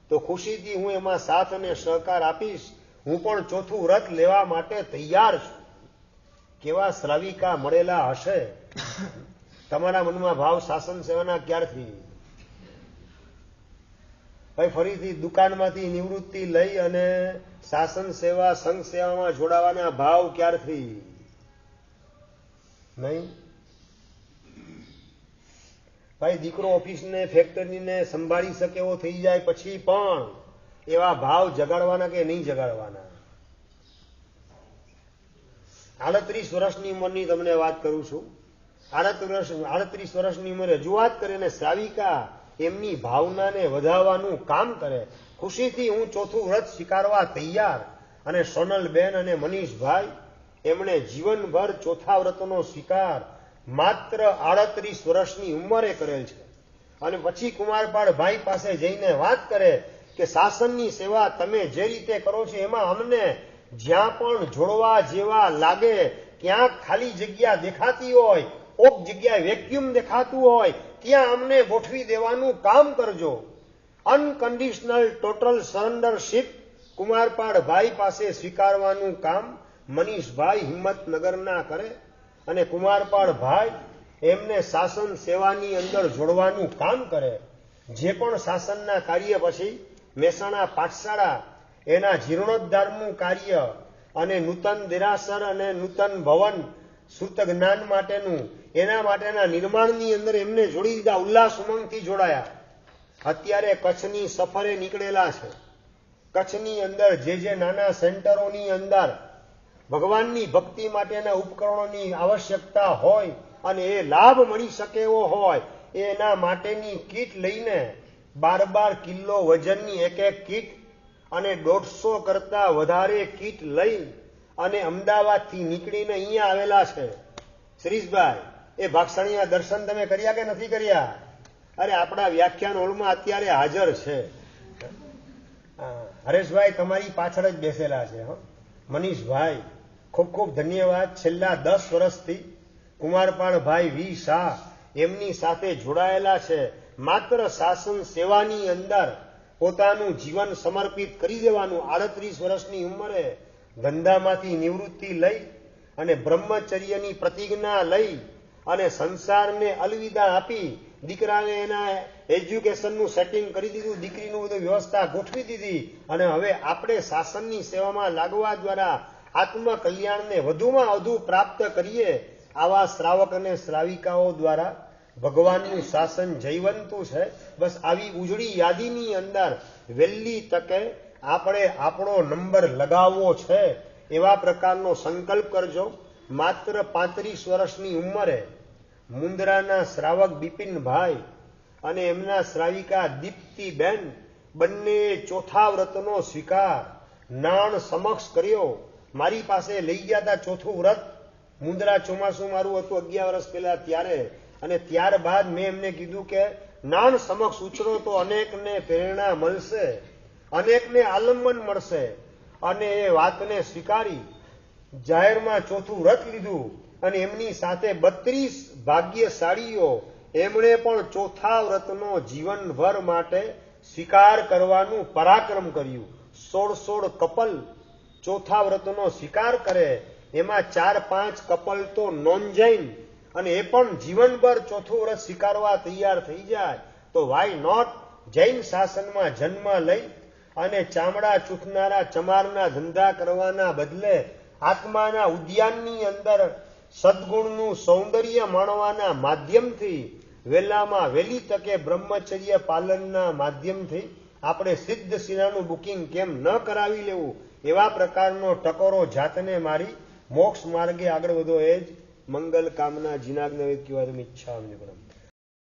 તો ખુશીથી હું એમાં સાથ અને સહકાર આપીશ. હું પણ ચોથું વ્રત લેવા માટે તૈયાર છું. કેવા શ્રાવિકા મળેલા હશે? તમારા મનમાં ભાવ શાસન સેવાના ક્યારથી? ભાઈ, ફરીથી દુકાનમાંથી નિવૃત્તિ લઈ અને શાસન સેવા, સંઘ સેવામાં જોડાવાના ભાવ ક્યારથી? નહીં ભાઈ. દીકરો ઓફિસને, ફેક્ટરીને સંભાળી શકે એવો થઈ જાય પછી પણ એવા ભાવ જગાડવાના કે નહીં જગાડવાના? 38 વર્ષની ઉંમરની તમને વાત કરું છું. 38 વર્ષની ઉંમરે રજૂઆત કરે અને શ્રાવિકા એમની ભાવનાને વધારવાનું કામ કરે. ખુશીથી હું ચોથું વ્રત સ્વીકારવા તૈયાર. અને સોનલબેન અને મનીષભાઈ એમણે જીવનભર ચોથા વ્રતનો સ્વીકાર માત્ર 38 વર્ષની ઉંમરે કરેલ છે. અને પછી કુમારપાળ ભાઈ પાસે જઈને વાત કરે કે શાસનની સેવા તમે જે રીતે કરો છો એમાં અમને જ્યાં પણ જોડવા જેવા લાગે, ક્યાંક ખાલી જગ્યા દેખાતી હોય, કોક જગ્યાએ વેક્યુમ દેખાતું હોય ત્યાં અમને ગોઠવી દેવાનું કામ કરજો. અનકન્ડિશનલ ટોટલ સરેન્ડરશીપ કુમારપાળ ભાઈ પાસે સ્વીકારવાનું કામ મનીષભાઈ હિંમતનગરના કરે. અને કુમારપાળ ભાઈ એમને શાસન સેવાની અંદર જોડવાનું કામ કરે. જે પણ શાસનના કાર્ય પછી મહેસાણા પાઠશાળા એના જીર્ણોદ્ધારનું કાર્ય અને નૂતન દેરાસર અને નૂતન ભવન શ્રુત જ્ઞાન માટેનું એના માટેના નિર્માણની અંદર એમને જોડી દીધા. ઉલ્લાસ ઉમંગથી જોડાયા. અત્યારે કચ્છની સફરે નીકળેલા છે. કચ્છની અંદર જે નાના સેન્ટરોની અંદર ભગવાનની ભક્તિ માટેના ઉપકરણોની આવશ્યકતા હોય અને એ લાભ મળી શકે એવો હોય એના માટેની કીટ લઈને 12 કિલો વજનની એક કીટ અને 150 કરતા વધારે કીટ લઈ અને અમદાવાદથી નીકળીને અહીંયા આવેલા છે. શિરીષભાઈ, એ ભાગસાણીના દર્શન તમે કર્યા કે નથી કર્યા? અરે આપણા વ્યાખ્યાન હોલમાં અત્યારે હાજર છે. હરેશભાઈ તમારી પાછળ જ બેસેલા છે. મનીષભાઈ ખૂબ ખૂબ ધન્યવાદ. છેલ્લા 10 વર્ષથી કુમારપાળભાઈ વી શાહ એમની સાથે જોડાયેલા છે. માત્ર શાસન સેવાની અંદર પોતાનું જીવન સમર્પિત કરી દેવાનું. 38 વર્ષની ઉંમરે ધંધામાંથી નિવૃત્તિ લઈ અને બ્રહ્મચર્યની પ્રતિજ્ઞા લઈ અને સંસારને અલવિદા આપી દીકરાને એના એજ્યુકેશનનું સેટિંગ કરી દીધું, દીકરીનું બધું વ્યવસ્થા ગોઠવી દીધી અને હવે આપણે શાસનની સેવામાં લાગવા દ્વારા આત્મકલ્યાણને વધુમાં વધુ પ્રાપ્ત કરીએ. આવા શ્રાવક અને શ્રાવિકાઓ દ્વારા ભગવાનનું શાસન જયવંતું છે. બસ આવી ઉજળી યાદીની અંદર વહેલી તકે આપણે આપણો નંબર લગાવવો છે એવા પ્રકારનો સંકલ્પ કરજો. માત્ર 35 વર્ષની ઉંમરે મુંદ્રાના શ્રાવક બિપિનભાઈ અને એમના શ્રાવિકા દીપ્તિબેન બંને ચોથા વ્રતનો સ્વીકાર નાણ સમક્ષ કર્યો. મારી પાસે લઈ ગયા હતા ચોથું વ્રત. મુંદ્રા ચોમાસું મારું હતું 11 વર્ષ પહેલા ત્યારે. અને ત્યારબાદ મેં એમને કીધું કે નાણ સમક્ષ ઉછળો તો અનેકને પ્રેરણા મળશે, અનેકને આલંબન મળશે. અને એ વાતને સ્વીકારી જાહેરમાં ચોથું વ્રત લીધું. અને એમની સાથે 32 ભાગ્યશાળીઓ એમણે પણ ચોથા વ્રતનો જીવનભર માટે સ્વીકાર કરવાનું પરાક્રમ કર્યું. 16 કપલ ચોથા વ્રતનો સ્વીકાર કરે. એમાં 4-5 કપલ તો નોન જૈન અને એ પણ જીવનભર ચોથું વ્રત સ્વીકારવા તૈયાર થઈ જાય તો વાય નોટ જૈન શાસનમાં જન્મ લઈ અને ચામડા ચૂંટનારા ચમારના ધંધા કરવાના બદલે આત્માના ઉદ્યાનની અંદર સદગુણનું સૌંદર્ય માણવાના માધ્યમથી વહેલામાં વહેલી તકે બ્રહ્મચર્ય પાલનના માધ્યમથી આપણે સિદ્ધ સિનાનું બુકિંગ કેમ ન કરાવી લેવું એવા પ્રકારનો ટકોરો જાતને મારી મોક્ષ માર્ગે આગળ વધો એ જ મંગલ કામના જીનાગ્નવેદ કહેવાય ઈચ્છા અમને